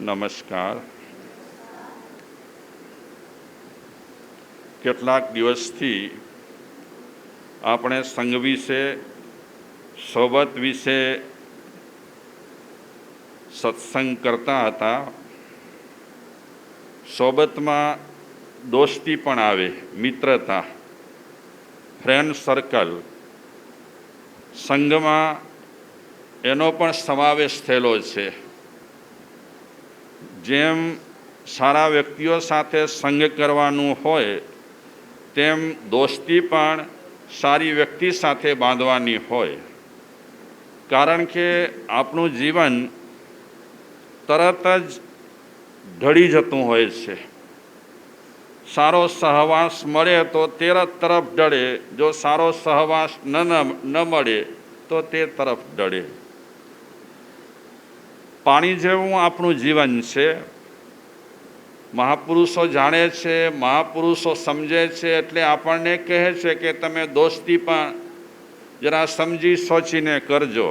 નમસ્કાર. કેટલાક દિવસથી આપણે સંઘ વિશે, સોબત વિશે સત્સંગ કરતા હતા. સોબતમાં દોસ્તી પણ આવે, મિત્રતા, ફ્રેન્ડ સર્કલ. સંઘમાં એનો પણ સમાવેશ થયેલો છે. જેમ સારા વ્યક્તિઓ સાથે સંગ કરવાનું હોય તેમ દોસ્તી પણ સારી વ્યક્તિ સાથે બાંધવાની હોય. કારણ કે આપણું જીવન તરત જ ઢળી જતું હોય છે. સારો સહવાસ મળે તો તે તરફ ઢળે, જો સારો સહવાસ ન મળે તો તે તરફ ઢળે. પાણી જેવું આપણું જીવન છે. મહાપુરુષો જાણે છે, મહાપુરુષો સમજે છે, એટલે આપણને કહે છે કે તમે દોસ્તી પણ જરા સમજી સોચીને કરજો.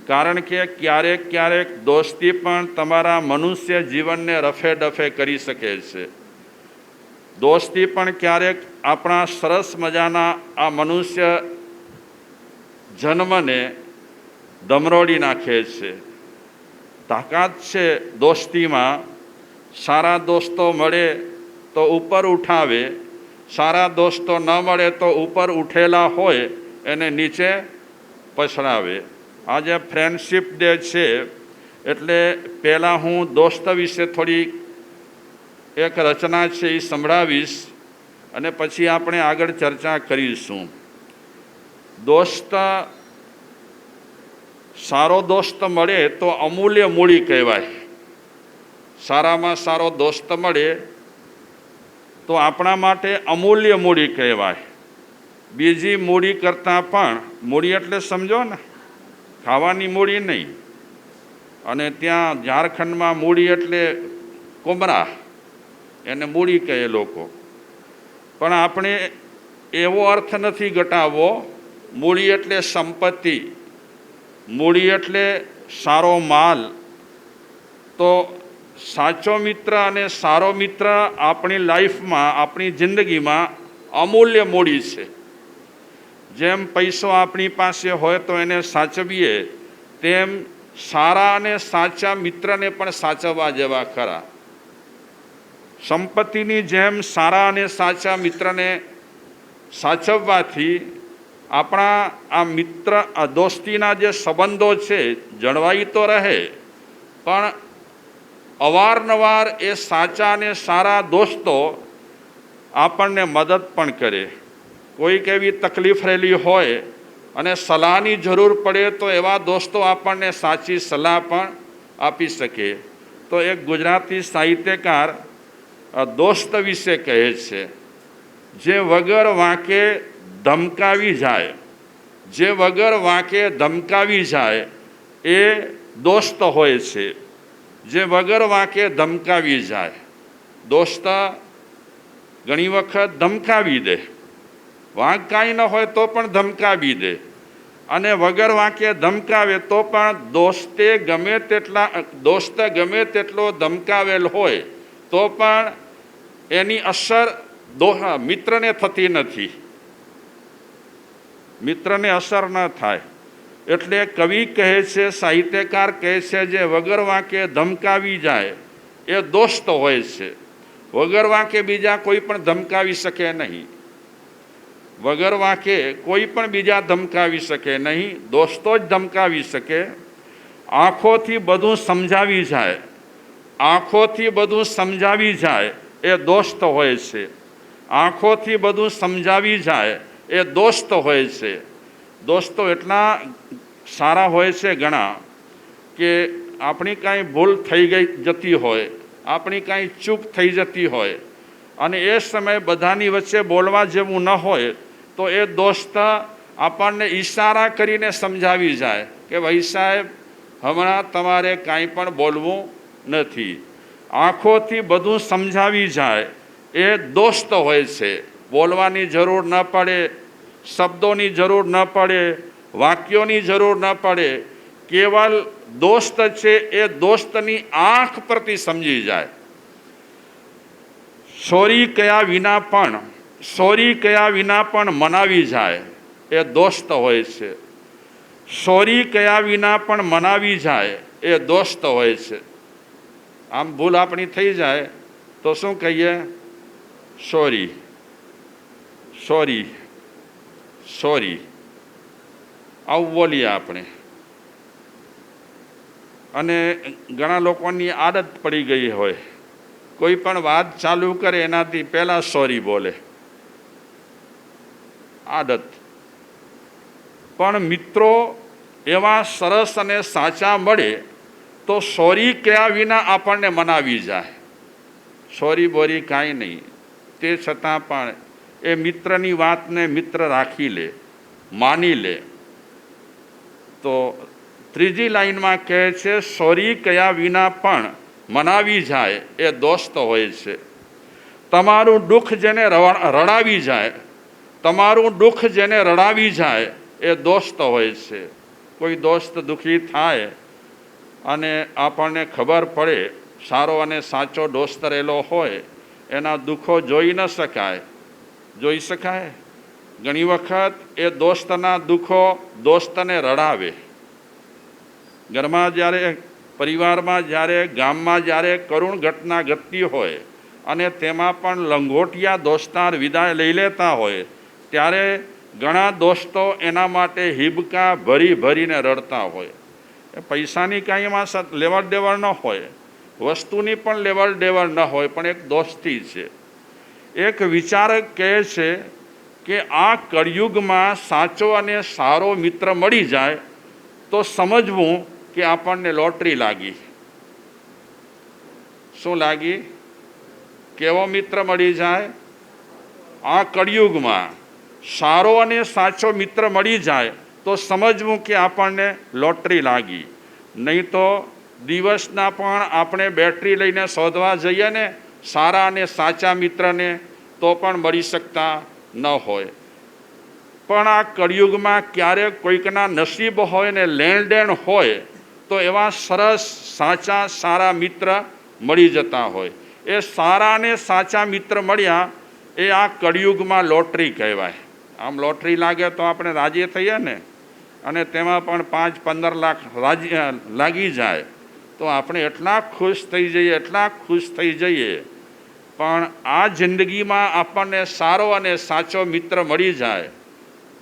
કારણ કે ક્યારેક ક્યારેક દોસ્તી પણ તમારા મનુષ્ય જીવનને રફે ડફે કરી શકે છે. દોસ્તી પણ ક્યારેક આપણા સરસ મજાના આ મનુષ્ય જન્મને દમરોડી નાખે છે. તાકાત છે દોસ્તીમાં. સારા દોસ્તો મળે તો ઉપર ઉઠાવે, સારા દોસ્તો ન મળે તો ઉપર ઉઠેલા હોય એને નીચે પછડાવે. આજે ફ્રેન્ડશિપ ડે છે એટલે પહેલાં હું દોસ્ત વિશે થોડી એક રચના છે એ સંભળાવીશ અને પછી આપણે આગળ ચર્ચા કરીશું. સારો દોસ્ત મળે તો અમૂલ્ય મૂડી કહેવાય. સારામાં સારો દોસ્ત મળે તો આપણા માટે અમૂલ્ય મૂડી કહેવાય. બીજી મૂડી કરતાં પણ, મૂડી એટલે સમજો ને, ખાવાની મૂડી નહીં. અને ત્યાં ઝારખંડમાં મૂડી એટલે કોમરા, એને મૂડી કહે લોકો. પણ આપણે એવો અર્થ નથી ઘટાડવો. મૂડી એટલે સંપત્તિ, મૂડી એટલે સારો માલ. તો સાચો મિત્ર અને સારો મિત્ર આપણી લાઈફમાં, આપણી જિંદગીમાં અમૂલ્ય મૂડી છે. જેમ પૈસો આપણી પાસે હોય તો એને સાચવીએ, તેમ સારા અને સાચા મિત્રને પણ સાચવવા જેવા ખરા. સંપત્તિની જેમ સારા અને સાચા મિત્રને સાચવવાથી આપણા આ મિત્ર દોસ્તીના જે સંબંધો છે જળવાઈ તો રહે, પણ અવારનવાર એ સાચા અને સારા દોસ્તો આપણને મદદ પણ કરે. કોઈક એવી તકલીફ રહેલી હોય અને સલાહની જરૂર પડે તો એવા દોસ્તો આપણને સાચી સલાહ પણ આપી શકે. તો એક ગુજરાતી સાહિત્યકાર દોસ્ત વિશે કહે છે, જે વગર વાંકે ધમકાવી જાય, જે વગર વાંકે ધમકાવી જાય એ દોસ્ત હોય છે. જે વગર વાંકે ધમકાવી જાય. દોસ્ત ઘણી વખત ધમકાવી દે, વાંક કાંઈ ન હોય તો પણ ધમકાવી દે, અને વગર વાંકે ધમકાવે તો પણ દોસ્ત ગમે તેટલો ધમકાવેલ હોય તો પણ એની અસર મિત્રને થતી નથી. મિત્રને અસર ન થાય. એટલે કવિ કહે છે, સાહિત્યકાર કહે છે, જે વગર વાંકે ધમકાવી જાય એ દોસ્ત હોય છે. વગર વાંકે બીજા કોઈ પણ ધમકાવી શકે નહીં. વગર વાંકે કોઈ પણ બીજા ધમકાવી શકે નહીં, દોસ્તો જ ધમકાવી શકે. આંખોથી બધું સમજાવી જાય, આંખોથી બધું સમજાવી જાય એ દોસ્ત હોય છે. આંખોથી બધું સમજાવી જાય એ દોસ્ત હોય છે. દોસ્તો એટલા સારા હોય છે ઘણા કે આપણી કાંઈ ભૂલ થઈ જતી હોય, આપણી કાંઈ ચૂક થઈ જતી હોય અને એ સમયે બધાની વચ્ચે બોલવા જેવું ન હોય તો એ દોસ્ત આપણને ઈશારા કરીને સમજાવી જાય કે ભાઈ સાહેબ, હમણાં તમારે કાંઈ પણ બોલવું નથી. આંખોથી બધું સમજાવી જાય એ દોસ્ત હોય છે. બોલવાની જરૂર ન પડે, શબ્દોની જરૂર ન પડે, વાક્યોની જરૂર ન પડે, કેવલ દોસ્ત છે એ દોસ્તની આંખ પરથી સમજી જાય. સોરી કયા વિના પણ મનાવી જાય એ દોસ્ત હોય છે. સોરી કયા વિના પણ મનાવી જાય એ દોસ્ત હોય છે. આમ ભૂલ આપણી થઈ જાય તો શું કહીએ? સોરી સોરી સોરી આવું બોલીએ આપણે. અને ઘણા લોકોની આદત પડી ગઈ હોય, કોઈ પણ વાત ચાલુ કરે એનાથી પહેલાં સોરી બોલે, આદત. પણ મિત્રો એવા સરસ અને સાચા મળે તો સોરી કયા વિના આપણને મનાવી જાય. સોરી બોરી કાંઈ નહીં, તે છતાં પણ એ મિત્રની વાતને મિત્ર રાખી લે, માની લે. તો ત્રીજી લાઈનમાં કહે છે, સોરી કયા વિના પણ મનાવી જાય એ દોસ્ત હોય છે. તમારું દુઃખ જેને રડાવી જાય, તમારું દુઃખ જેને રડાવી જાય એ દોસ્ત હોય છે. કોઈ દોસ્ત દુઃખી થાય અને આપણને ખબર પડે સારો અને સાચો દોસ્ત રહેલો હોય, એના દુઃખો જોઈ ન શકાય. જોઈ શકાય? ઘણી વખત એ દોસ્તના દુઃખો દોસ્તને રડાવે. ઘરમાં જ્યારે, પરિવારમાં જ્યારે, ગામમાં જ્યારે કરુણ ઘટના ઘટતી હોય અને તેમાં પણ લંગોટિયા દોસ્તાર વિદાય લઈ લેતા હોય, ત્યારે ઘણા દોસ્તો એના માટે હિબકા ભરી ભરીને રડતા હોય. એ પૈસાની કાંઈ એમાં લેવડ દેવડ ન હોય, વસ્તુની પણ લેવડ દેવડ ન હોય, પણ એક દોસ્તી છે. એક વિચારક કહે છે કે આ કળિયુગમાં સાચો અને સારો મિત્ર મળી જાય તો સમજવું કે આપણને લોટરી લાગી. શું લાગી? કેવો મિત્ર મળી જાય? આ કળિયુગમાં સારો અને સાચો મિત્ર મળી જાય તો સમજવું કે આપણને લોટરી લાગી. નહીં તો દિવસના પણ આપણે બેટરી લઈને શોધવા જઈએ ને સારા અને સાચા મિત્રને, તો પણ મળી શકતા ન હોય. પણ આ કળિયુગમાં ક્યારેક કોઈકના નસીબ હોય ને લેણ દેણ હોય તો એવા સરસ સાચા સારા મિત્ર મળી જતા હોય. એ સારા અને સાચા મિત્ર મળ્યા એ આ કળિયુગમાં લોટરી કહેવાય. આમ લોટરી લાગે તો આપણે રાજી થઈએ ને, અને તેમાં પણ 5-15 લાખ લાગી જાય તો આપણે એટલા ખુશ થઈ જઈએ, એટલા ખુશ થઈ જઈએ. પણ આ જિંદગીમાં આપણને સારો અને સાચો મિત્ર મળી જાય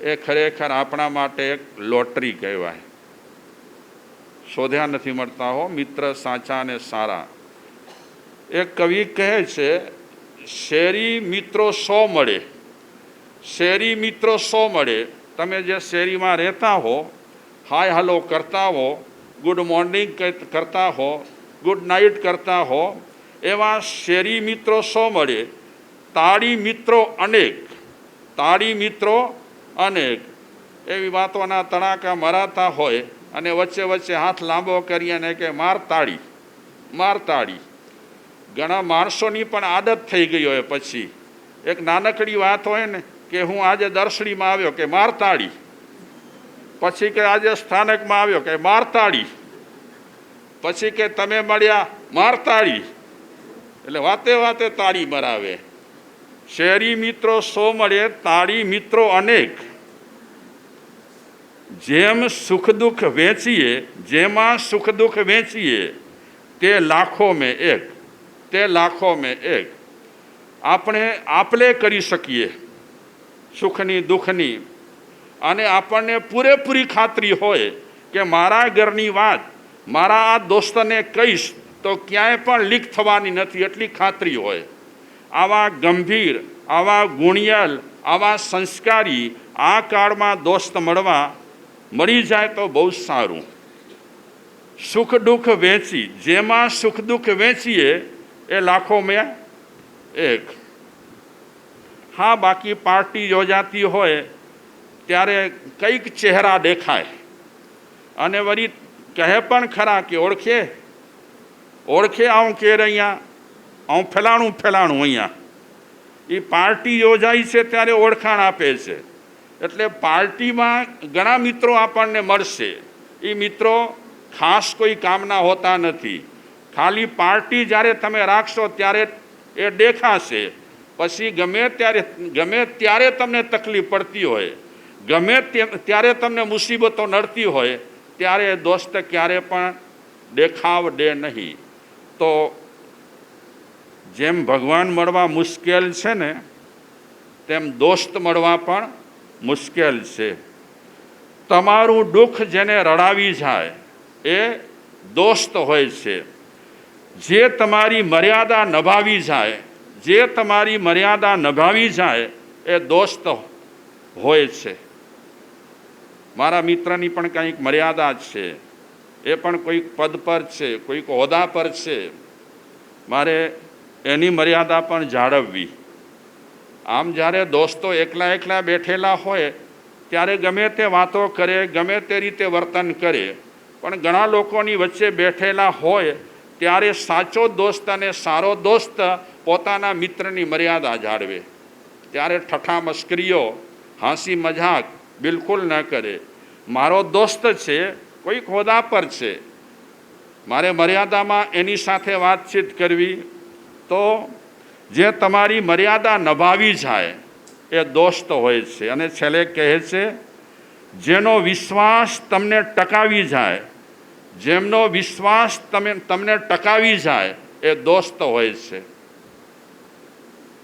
એ ખરેખર આપણા માટે એક લોટરી કહેવાય. શોધ્યા નથી મળતા હો મિત્ર સાચા અને સારા. એક કવિ કહે છે, શેરી મિત્રો 100 મળે, શેરી મિત્રો 100 મળે. તમે જે શેરીમાં રહેતા હો, હાય હલો કરતા હો, ગુડ મોર્નિંગ કરતા હો, ગુડ નાઇટ કરતા હો, એવા શેરી મિત્રો 100 મળે. તાળી મિત્રો અનેક, તાળી મિત્રો અનેક. એવી વાતોના તડાકા મરાતા હોય અને વચ્ચે વચ્ચે હાથ લાંબો કરી અને કે માર તાળી, માર તાળી. ઘણા માણસોની પણ આદત થઈ ગઈ હોય. પછી એક નાનકડી વાત હોય ને કે હું આજે દર્શડીમાં આવ્યો કે માર તાળી, પછી કે આજે સ્થાનકમાં આવ્યો કે માર તાળી, પછી કે તમે મળ્યા માર તાળી. એટલે વાતે વાતે તાળી મરાવે. શેરી મિત્રો 100 મળે, તાળી મિત્રો અનેક. જેમ સુખ દુઃખ વેચીએ, જેમાં સુખ દુઃખ વેચીએ તે લાખો મેં એક, તે લાખો મેં એક. આપણે આપલે કરી શકીએ સુખની દુઃખની, અને આપણને પૂરેપૂરી ખાતરી હોય કે મારા ઘરની વાત મારા આ દોસ્તને કહીશ તો ક્યાંય પણ લીક થવાની નથી, એટલી ખાતરી હોય. આવા ગંભીર, આવા ગુણિયલ, આવા સંસ્કારી આ કાળમાં દોસ્ત મળી જાય તો બહુ સારું. સુખ દુઃખ વેચી, જેમાં સુખ દુઃખ વેચીએ એ લાખો મેં એક. હા, બાકી પાર્ટી યોજાતી હોય ત્યારે કંઈક ચહેરા દેખાય અને વળી કહે પણ ખરા કે ઓળખે આવું કે અહીંયા આવું ફલાણું અહીંયા. એ પાર્ટી યોજાઈ છે ત્યારે ઓળખાણ આપે છે. એટલે પાર્ટીમાં ઘણા મિત્રો આપણને મળશે. એ મિત્રો ખાસ કોઈ કામના હોતા નથી. ખાલી પાર્ટી જ્યારે તમે રાખશો ત્યારે એ દેખાશે. પછી ગમે ત્યારે તમને તકલીફ પડતી હોય, ગમે ત્યારે તમને મુસીબતો નડતી હોય, ત્યારે દોસ્ત ક્યારે પણ દેખાવ દે નહીં. તો જેમ ભગવાન મળવા મુશ્કેલ છે ને, તેમ દોસ્ત મળવા પણ મુશ્કેલ છે. તમારું દુઃખ જેને રડાવી જાય એ દોસ્ત હોય છે. જે તમારી મર્યાદા નભાવી જાય, જે તમારી મર્યાદા નભાવી જાય એ દોસ્ત હોય છે. મારા મિત્રની પણ કંઈક મર્યાદા છે, એ પણ કોઈક પદ પર છે, કોઈક હોદ્દા પર છે. મારે એની મર્યાદા પણ જાળવવી. આમ જ્યારે દોસ્તો એકલા એકલા બેઠેલા હોય ત્યારે ગમે તે વાતો કરે, ગમે તે રીતે વર્તન કરે, પણ ઘણા લોકોની વચ્ચે બેઠેલા હોય ત્યારે સાચો દોસ્ત અને સારો દોસ્ત પોતાના મિત્રની મર્યાદા જાળવે. ત્યારે ઠઠ્ઠા મસ્કરીઓ, હાંસી મજાક બિલકુલ ન કરે. મારો દોસ્ત છે, કોઈક હોદ્દા પર છે, મારે મર્યાદામાં એની સાથે વાતચીત કરવી. તો જે તમારી મર્યાદા નભાવી જાય એ દોસ્ત હોય છે. અને છેલ્લે કહે છે, જેનો વિશ્વાસ તમને ટકાવી જાય, જેમનો વિશ્વાસ તમને ટકાવી જાય એ દોસ્ત હોય છે.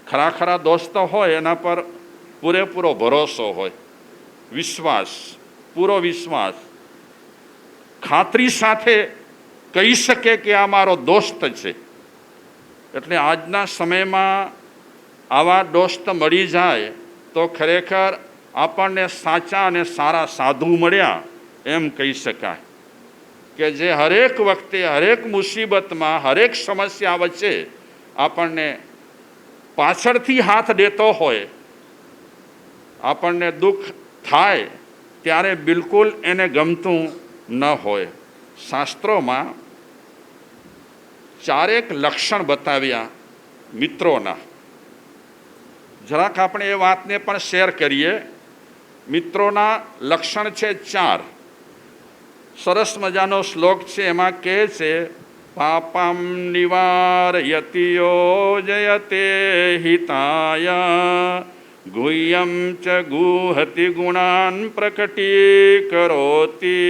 ખરા દોસ્તો હોય એના પર પૂરેપૂરો ભરોસો હોય, વિશ્વાસ, પૂરો વિશ્વાસ, ખાતરી સાથે કહી શકે કે આ મારો દોસ્ત છે. એટલે આજના સમયમાં આવા દોસ્ત મળી જાય તો ખરેખર આપણને સાચા અને સારા સાધુ મળ્યા એમ કહી શકાય. કે જે હરેક વખતે, હરેક મુસીબતમાં, હરેક સમસ્યા વચ્ચે આપણને પાછળથી હાથ દેતો હોય. આપણને દુઃખ થાય ત્યારે બિલકુલ એને ગમતું ન હોય. શાસ્ત્રોમાં ચારેક લક્ષણ બતાવ્યા મિત્રોના. જરાક આપણે એ વાતને પણ શેર કરીએ. મિત્રોના લક્ષણ છે 4. સરસ મજાનો શ્લોક છે, એમાં કહે છે, પાપમ નિવારયતિ યોજયતે હિતાય ગુહ્યમ ચ ગુહતિ ગુણાન પ્રકટીકરોતિ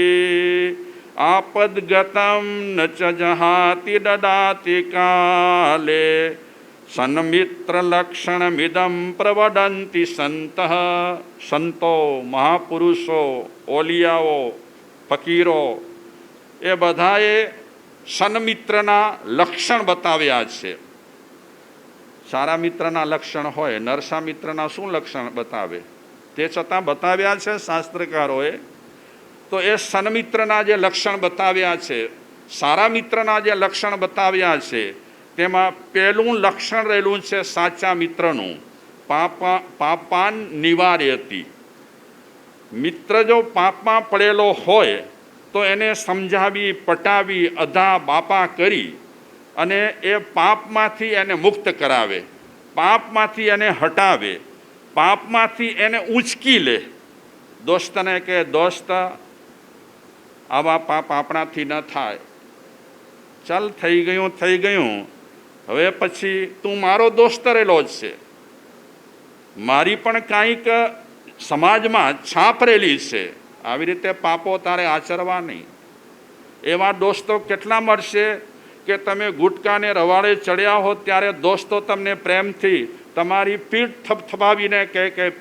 આપદગતમ ન ચ જહાતિ દદાતિ કાલે સન્મિત્ર લક્ષણમિદં પ્રવદંતિ સંતઃ. સંતો, મહાપુરુષો, ઓલિયાઓ, ફકીરો એ બધાએ સન્મિત્રના લક્ષણ બતાવ્યા છે. સારા મિત્રના લક્ષણ હોય, નરસા મિત્રના શું લક્ષણ બતાવે, તે છતાં બતાવ્યા છે શાસ્ત્રકારોએ. તો એ સન્મિત્રના જે લક્ષણ બતાવ્યા છે, સારા મિત્રના જે લક્ષણ બતાવ્યા છે, તેમાં પહેલું લક્ષણ રહેલું છે સાચા મિત્રનું, પાપાન નિવાર્યતિ. મિત્ર જો પાપમાં પડેલો હોય તો એને સમજાવી, પટાવી, અધા બાપા કરી અને એ પાપમાંથી એને મુક્ત કરાવે, પાપમાંથી એને હટાવે, પાપમાંથી એને ઊંચકી લે. દોસ્તને કે દોસ્ત, આવા પાપ આપણાથી ન થાય, ચાલ થઈ ગયું, હવે પછી તું મારો દોસ્ત રહેલો જ છે, મારી પણ કાંઈક સમાજમાં છાપ રહેલી છે, આવી રીતે પાપો તારે આચરવા નહીં. એવા દોસ્તો કેટલા મળશે કે તમે ગુટકાને રવાડે ચડ્યા હો ત્યારે દોસ્તો તમને પ્રેમથી તમારી પીઠ થપથપાવીને કહે કે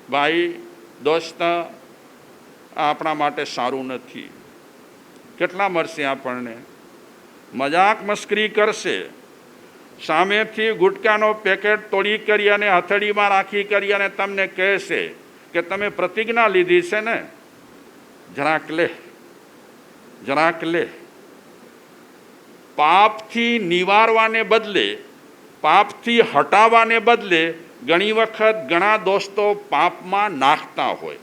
ભાઈ દોસ્ત, આપણા માટે સારું નથી. કેટલા મળશે આપણને? મજાક મસ્કરી કરશે, સામેથી ગુટકાનો પેકેટ તોડી કરી અને હથેળીમાં રાખી કરી અને તમને કહેશે કે તમે પ્રતિજ્ઞા લીધી છે ને, જરાક લે. પાપથી નિવારવાને બદલે, પાપથી હટાવવાને બદલે ઘણી વખત ઘણા દોસ્તો પાપમાં નાખતા હોય.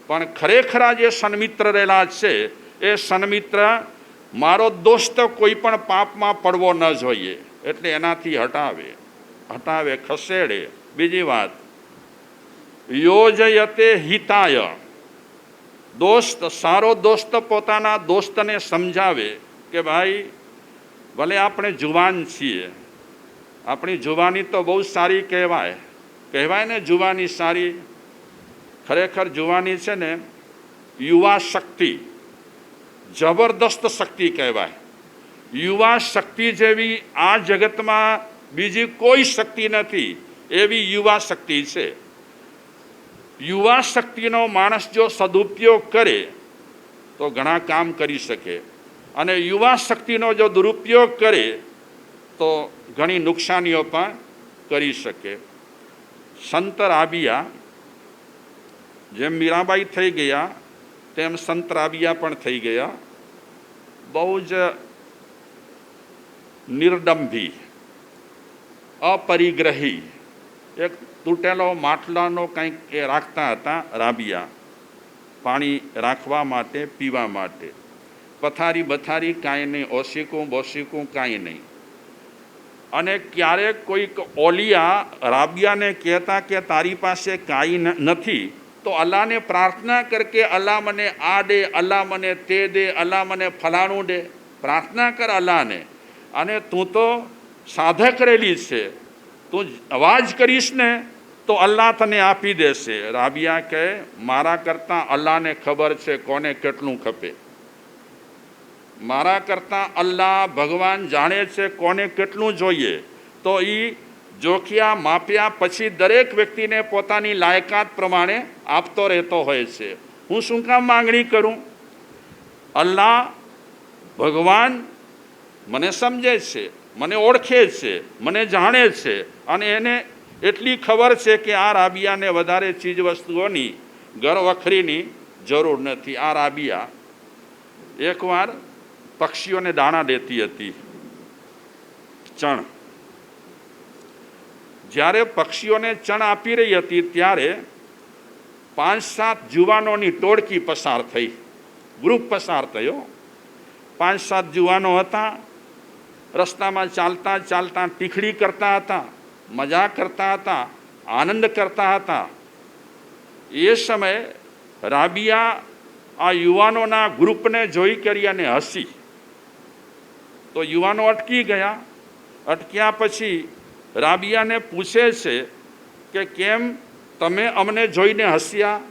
પણ ખરેખર જે સન્મિત્ર રહેલા છે એ સન્મિત્ર મારો દોસ્ત કોઈ પણ પાપમાં પડવો ન જોઈએ એટલે એનાથી હટાવે, ખસેડે. બીજી વાત, યોજયતે હિતાય. દોસ્ત, સારો દોસ્ત પોતાના દોસ્તને સમજાવે કે ભાઈ ભલે આપણે જુવાન છીએ, આપણી જુવાની તો બહુ સારી કહેવાય, કહેવાય ને જુવાની સારી. ખરેખર જુવાની છે ને યુવા શક્તિ, જબરદસ્ત શક્તિ કહેવાય. યુવા શક્તિ જેવી આ જગતમાં બીજી કોઈ શક્તિ નથી, એવી યુવા શક્તિ છે. યુવા શક્તિનો માણસ જો સદુપયોગ કરે તો ઘણા કામ કરી શકે, અને યુવા શક્તિનો જો દુરુપયોગ કરે તો ઘણી નુકસાનીઓ પણ કરી શકે. સંત રાબિયા જેમ મીરાબાઈ થઈ ગયા તેમ સંત રાબિયા પણ થઈ ગયા. બહુ જ નિર્દંભી, અપરિગ્રહી, એક તૂટેલો માટલાનો કંઈક એ રાખતા હતા રાબિયા, પાણી રાખવા માટે, પીવા માટે. પથારી બથારી કાંઈ નહીં, ઓશીકું બોશીકું કાંઈ નહીં. અને ક્યારેક કોઈક ઓલિયા રાબિયાને કહેતા કે તારી પાસે કાંઈ નથી તો અલ્લાહને પ્રાર્થના કર કે અલ્લાહ મને આ દે, અલ્લાહ મને તે દે, અલ્લાહ મને ફલાણું દે. પ્રાર્થના કર અલ્લાહને. અને તું તો સાધક રહેલી છે, તું અવાજ કરીશ ને તો અલ્લાહ તને આપી દેશે. રાબિયા કહે મારા કરતાં અલ્લાહને ખબર છે કોને કેટલું ખપે. મારા કરતાં અલ્લાહ ભગવાન જાણે છે કોને કેટલું જોઈએ. તો એ જોખ્યા માપ્યા પછી દરેક વ્યક્તિને પોતાની લાયકાત પ્રમાણે આપતો રહેતો હોય છે. હું શું કામ માંગણી કરું? અલ્લાહ ભગવાન મને સમજે છે, મને ઓળખે છે, મને જાણે છે, અને એને એટલી ખબર છે કે આ રાબિયાને વધારે ચીજ વસ્તુઓની, ઘર વખરીની જરૂર નથી. આ રાબિયા એકવાર પક્ષીઓને દાણા દેતી હતી, ચણ. જ્યારે પક્ષીઓને ચણ આપી રહી હતી ત્યારે 5-7 જુવાનોની ટોળકી પસાર થઈ, ગ્રુપ પસાર થયો. 5-7 જુવાનો હતા, રસ્તામાં ચાલતા ચાલતા ટીખડી કરતા હતા, મજા કરતા હતા, આનંદ કરતા હતા. એ સમયે રાબિયા આ યુવાનોના ગ્રુપને જોઈ કરી અને હસી. તો યુવાનો અટકી ગયા. અટક્યા પછી રાબિયાને પૂછે છે કે કેમ તમે અમને જોઈને હસ્યા?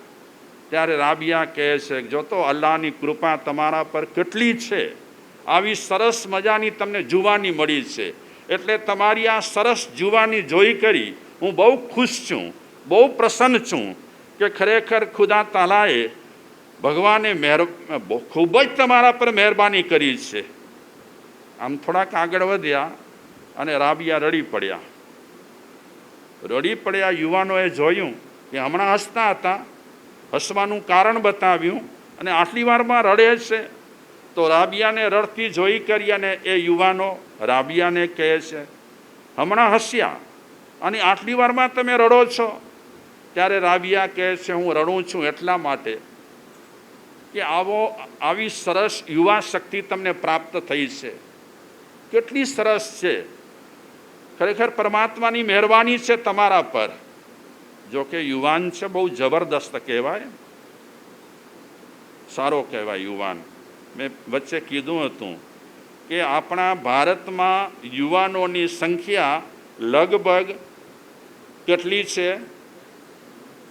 ત્યારે રાબિયા કહે છે જો તો અલ્લાહની કૃપા તમારા પર કેટલી છે, આવી સરસ મજાની તમને જુવાની મળી છે, એટલે તમારી આ સરસ જુવાની જોઈ કરી હું બહુ ખુશ છું, બહુ પ્રસન્ન છું કે ખરેખર ખુદા તાલાએ ભગવાને ખૂબ જ તમારા પર મહેરબાની કરી છે. આમ થોડાક આગળ વધ્યા અને રાબિયા રડી પડ્યા. રડી પડ્યા. યુવાનોએ જોયું કે હમણાં હસતા હતા, હસવાનું કારણ બતાવ્યું અને આટલી વારમાં રડે છે. તો રાબિયાને રડતી જોઈ કરી અને એ યુવાનો રાબિયાને કહે છે હમણાં હસ્યા અને આટલી વારમાં તમે રડો છો? ત્યારે રાબિયા કહે છે હું રડું છું એટલા માટે કે આવી સરસ યુવા શક્તિ તમને પ્રાપ્ત થઈ છે. કેટલી સરસ છે! ખરેખર પરમાત્માની મહેરબાની છે તમારા પર. જો કે યુવાન છે, બહુ જબરદસ્ત કહેવાય, સારો કહેવાય યુવાન. મેં વચ્ચે કીધું હતું કે આપણા ભારતમાં યુવાનોની સંખ્યા લગભગ કેટલી છે?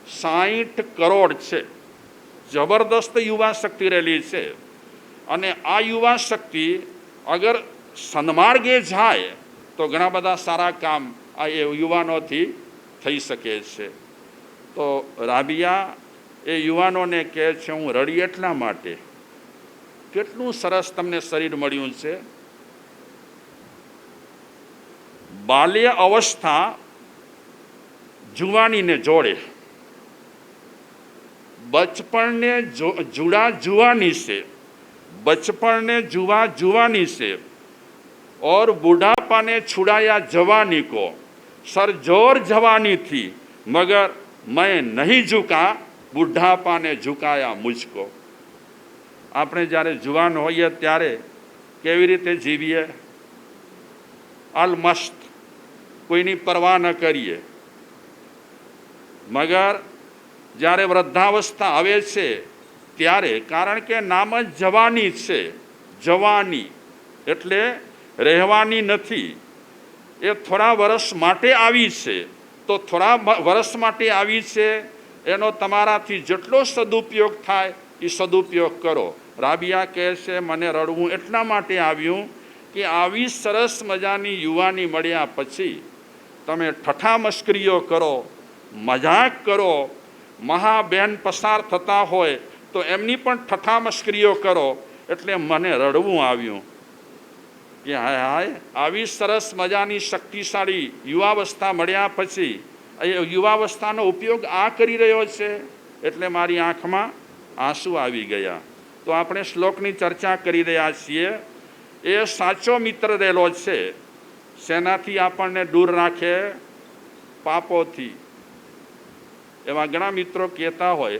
60 કરોડ છે. જબરદસ્ત યુવા શક્તિ રહેલી છે. અને આ યુવા શક્તિ અગર સન્માર્ગે જાય તો ઘણા બધા સારા કામ આ યુવાનોથી થઈ શકે છે. તો રાબિયા એ યુવાનોને કહે છે હું રડી એટલા માટે, કેટલું સરસ તમને શરીર મળ્યું છે. બાલ્ય અવસ્થા જુવાનીને જોડે, बचपन ने जुड़ा जुवानी से, बचपन ने जुआ जुवानी से, और बुढ़ापा ने छुड़ाया जवानी को. सरजोर जवानी थी मगर मैं नहीं झुका, बुढ़ापा ने झुकाया मुझको. આપણે જ્યારે જુવાન હોઈએ ત્યારે કેવી રીતે જીવીએ? અલમસ્ત, કોઈની પરવા ન કરીએ. મગર જ્યારે વૃદ્ધાવસ્થા આવે છે ત્યારે, કારણ કે નામ જ જવાની છે, જવાની એટલે રહેવાની નથી, એ થોડા વર્ષ માટે આવી છે, તો થોડા વર્ષ માટે આવી છે, એનો તમારાથી જેટલો સદુપયોગ થાય એ સદુપયોગ કરો. રાબિયા કહે છે મને રડવું એટલા માટે આવ્યું કે આવી સરસ મજાની યુવાની મળ્યા પછી તમે ઠઠ્ઠા મશ્કરીઓ કરો, મજાક કરો, મહાબેન પસાર થતા હોય તો એમની પણ ઠઠ્ઠા મશ્કરીઓ કરો, એટલે મને રડવું આવ્યું કે હાય હાય, આવી સરસ મજાની શક્તિશાળી યુવાવસ્થા મળ્યા પછી યુવાવસ્થાનો ઉપયોગ આ કરી રહ્યો છે, એટલે મારી આંખમાં આંસુ આવી ગયા. તો આપણે શ્લોકની ચર્ચા કરી રહ્યા છીએ. એ સાચો મિત્ર રહેલો છે. શેનાથી આપણને દૂર રાખે? પાપોથી. એવા ઘણા મિત્રો કહેતા હોય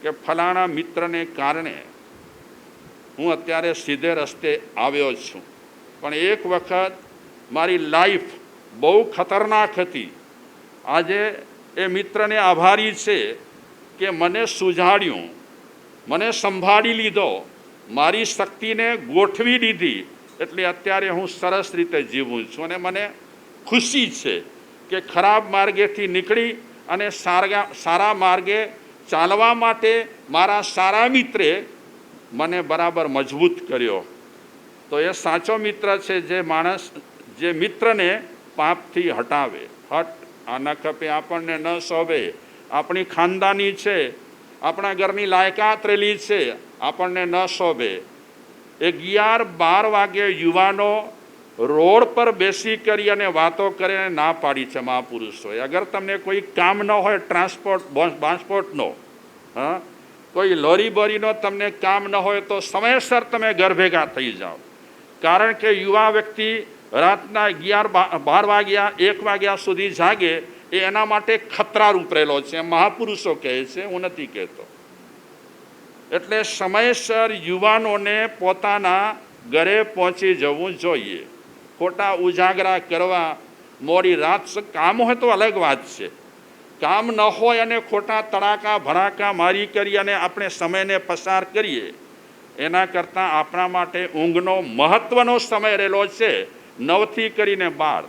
કે ફલાણા મિત્રને કારણે હું અત્યારે સીધે રસ્તે આવ્યો છું, પણ એક વખત મારી લાઈફ બહુ ખતરનાક હતી. આજે એ મિત્રને આભારી છે કે મને સુઝાડ્યું, મને સંભાળી લીધો, મારી શક્તિને ગોઠવી દીધી, એટલે અત્યારે હું સરસ રીતે જીવું છું. અને મને ખુશી છે કે ખરાબ માર્ગેથી નીકળી અને સારા માર્ગે ચાલવા માટે મારા સારા મિત્રે મને બરાબર મજબૂત કર્યો. તો એ સાચો મિત્ર છે જે મિત્રને પાપથી હટાવે. હટ, આ ન ખપે, આપણને ન શોભે, આપણી ખાનદાની છે, આપણા ઘરની લાયકાત રહેલી છે, આપણને ન શોભે. 11-12 વાગે યુવાનો રોડ પર બેસી કરી અને વાતો કરીને ના પાડી છે મહાપુરુષોએ. અગર તમને કોઈ કામ ન હોય ટ્રાન્સપોર્ટનો, હા, કોઈ લોરી બોરીનો તમને કામ ન હોય તો સમયસર તમે ઘર ભેગા થઈ જાઓ. કારણ કે યુવા વ્યક્તિ રાતના 11-12 વાગ્યા 1 વાગ્યા સુધી જાગે એ એના માટે ખતરારૂપ રહેલો છે, મહાપુરુષો કહે છે, હું નથી કહેતો. એટલે સમયસર યુવાનોને પોતાના ઘરે પહોંચી જવું જોઈએ. ખોટા ઉજાગરા કરવા, મોડી રાત, કામ હોય તો અલગ વાત છે, કામ ન હોય અને ખોટા તડાકા ભડાકા મારી કરી અને આપણે સમયને પસાર કરીએ, એના કરતાં આપણા માટે ઊંઘનો મહત્ત્વનો સમય રહેલો છે. 9થી કરીને 12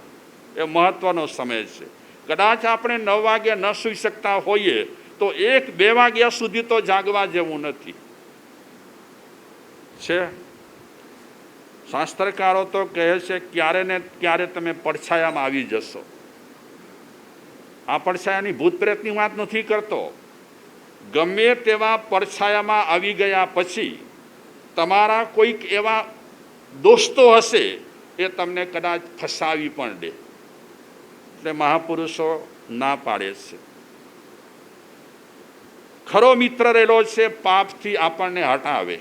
એ મહત્ત્વનો સમય છે. કદાચ આપણે 9 વાગે ન સૂઈ શકતા હોઈએ તો 1-2 વાગ્યા સુધી તો જાગવા જેવું નથી છે. શાસ્ત્રકારો તો કહે છે ક્યારે ને ક્યારે તમે પડછાયામાં આવી જશો. આ પડછાયાની ભૂત પ્રેતની વાત નથી કરતો. ગમે તેવા પડછાયામાં આવી ગયા પછી તમારા કોઈક એવા દોસ્તો હશે એ તમને કદાચ ફસાવી પણ દે. એટલે મહાપુરુષો ના પાડે છે. ખરો મિત્ર રહેલો છે પાપથી આપણને હટાવે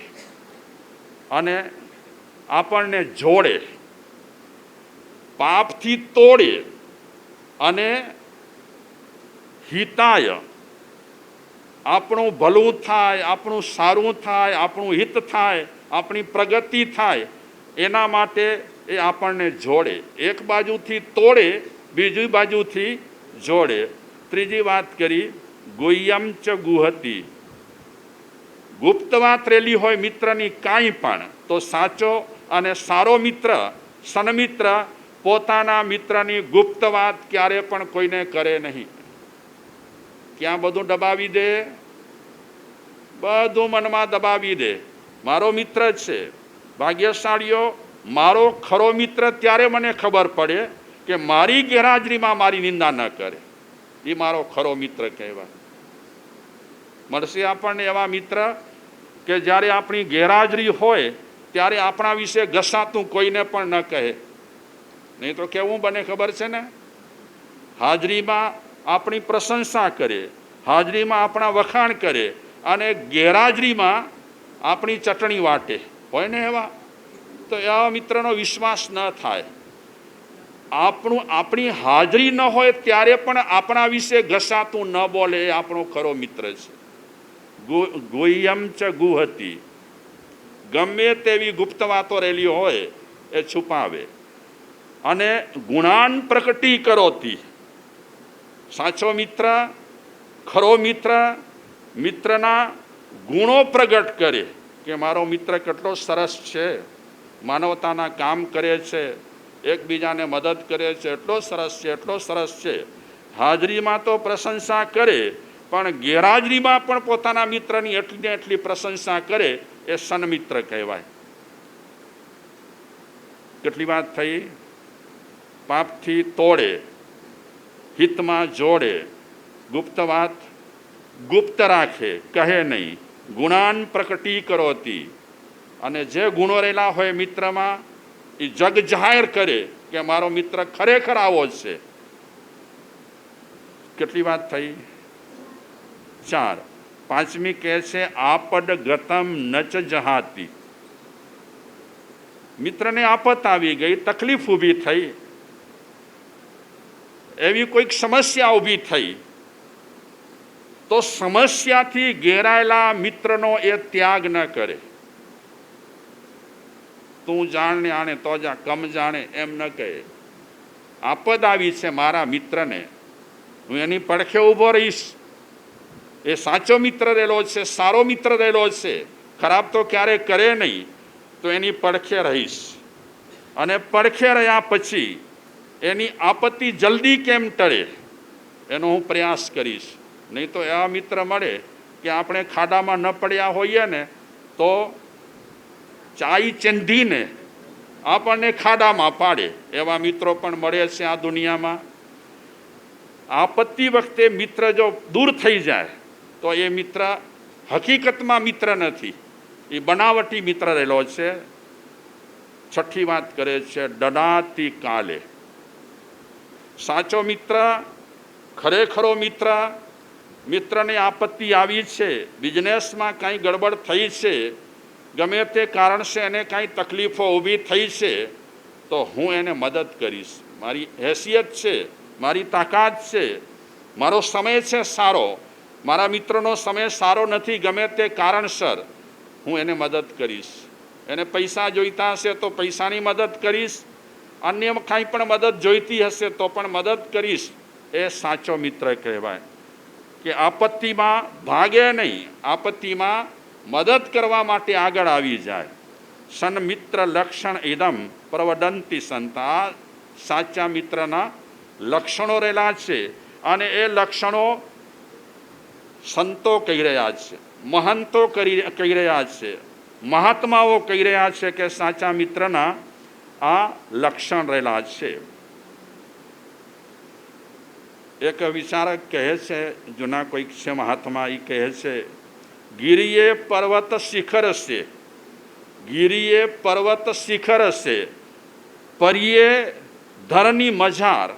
અને આપણને જોડે, પાપથી તોડે અને હિતાય, આપણું ભલું થાય, આપણું સારું થાય, આપણું હિત થાય, આપણી પ્રગતિ થાય, એના માટે એ આપણને જોડે. એક બાજુથી તોડે, બીજી બાજુથી જોડે. ત્રીજી વાત કરી ગુહ્યમ ચ ગુહતી. ગુપ્ત વાત રહેલી હોય મિત્રની કાંઈ પણ, તો સાચો અને સારો મિત્ર, સન્મિત્ર પોતાના મિત્રની ગુપ્ત વાત ક્યારે પણ કોઈને કરે નહીં. ક્યાં બધું દબાવી દે? બધું મનમાં દબાવી દે. મારો મિત્ર જ છે. ભાગ્યશાળીઓ, મારો ખરો મિત્ર ત્યારે મને ખબર પડે કે મારી ગેરહાજરીમાં મારી નિંદા ન કરે. એ મારો ખરો મિત્ર કહેવાય. મળશે આપણને એવા મિત્ર કે જ્યારે આપણી ગેરહાજરી હોય ત્યારે આપણા વિશે ઘસાતું કોઈને પણ ન કહે. નહીં તો કેવું બને ખબર છે ને? હાજરીમાં આપણી પ્રશંસા કરે, હાજરીમાં આપણા વખાણ કરે અને ગેરહાજરીમાં આપણી ચટણી વાટે. હોય ને એવા? તો એવા મિત્રનો વિશ્વાસ ન થાય. આપણી હાજરી ન હોય ત્યારે પણ આપણા વિશે ઘસાતું ન બોલે, એ આપણો ખરો મિત્ર છે. ગુહ્યમ ચ ગુહતી. ગમે તેવી ગુપ્ત વાતો રહેલી હોય એ છુપાવે. અને ગુણાન પ્રકટી કરોતી. સાચો મિત્ર, ખરો મિત્ર, મિત્રના ગુણો પ્રગટ કરે કે મારો મિત્ર કેટલો સરસ છે, માનવતાના કામ કરે છે, એકબીજાને મદદ કરે છે, એટલો સરસ છે, એટલો સરસ છે. હાજરીમાં તો પ્રશંસા કરે, પણ ગેરહાજરીમાં પણ પોતાના મિત્રની એટલી ને એટલી પ્રશંસા કરે, એ સન્મિત્ર કહેવાય. કેટલી વાત થઈ? પાપથી તોડે, હિતમાં જોડે, ગુપ્ત વાત ગુપ્ત રાખે, કહે નહીં, ગુણાન પ્રકટી કરોતી. અને જે ગુણો રહેલા હોય મિત્રમાં એ જગ જાહેર કરે કે મારો મિત્ર ખરેખર આવો છે. કેટલી વાત થઈ? 4. પાંચમી કહે છે આપદ ગતમ નચ જહાતી. મિત્રને આફત આવી ગઈ, તકલીફ ઊભી થઈ, એવી કોઈક સમસ્યા ઊભી થઈ, તો સમસ્યાથી ઘેરાયેલા મિત્રનો એ ત્યાગ ન કરે. તું જાણને આણે તો જા, કમ જાણે એમ ન કહે. આપદ આવી છે મારા મિત્રને, હું એની પડખે ઊભો રહીશ. એ સાચો મિત્ર રહેલો છે, સારો મિત્ર રહેલો છે, ખરાબ તો ક્યારે કરે નહીં, તો એની પડખે રહીશ. અને પડખે રહ્યા પછી એની આપત્તિ જલ્દી કેમ ટળે એનો હું પ્રયાસ કરીશ. નહીં તો એવા મિત્ર મળે કે આપણે ખાડામાં ન પડ્યા હોઈએ ને તો ચાઈ ચંધીને આપણને ખાડામાં પાડે. એવા મિત્રો પણ મળે છે આ દુનિયામાં. આપત્તિ વખતે મિત્ર જો દૂર થઈ જાય તો એ મિત્ર હકીકતમાં મિત્ર નથી, એ બનાવટી મિત્ર રહેલો છે. છઠ્ઠી વાત કરે છે ડડાતી કાલે. સાચો મિત્ર, ખરેખરો મિત્ર, મિત્રને આપત્તિ આવી છે, બિઝનેસમાં કાંઈ ગડબડ થઈ છે, ગમે તે કારણસે એને કાંઈ તકલીફો ઊભી થઈ છે, તો હું એને મદદ કરીશ. મારી હેસિયત છે, મારી તાકાત છે, મારો સમય છે સારો, મારા મિત્રનો સમય સારો નથી, ગમે તે કારણસર હું એને મદદ કરીશ. એને પૈસા જોઈતા હશે તો પૈસાની મદદ કરીશ, અન્ય કાંઈ પણ મદદ જોઈતી હશે તો પણ મદદ કરીશ. એ સાચો મિત્ર કહેવાય. કે આપત્તિમાં ભાગે નહીં, આપત્તિમાં મદદ કરવા માટે આગળ આવી જાય. સન્મિત્ર લક્ષણ ઇદમ પ્રવદંતી સંતા. સાચા મિત્રના લક્ષણો રહેલા છે, અને એ લક્ષણો સંતો કહી રહ્યા છે, મહંતો કહી રહ્યા છે, મહાત્માઓ કહી રહ્યા છે કે સાચા મિત્રના આ લક્ષણ રહેલા છે. એક વિચારક કહે છે, જૂના કોઈક છે મહાત્મા, એ કહે છે ગિરિયે પર્વત શિખર છે, ગિરિયે પર્વત શિખર છે, પર્યે ધરની મજાર,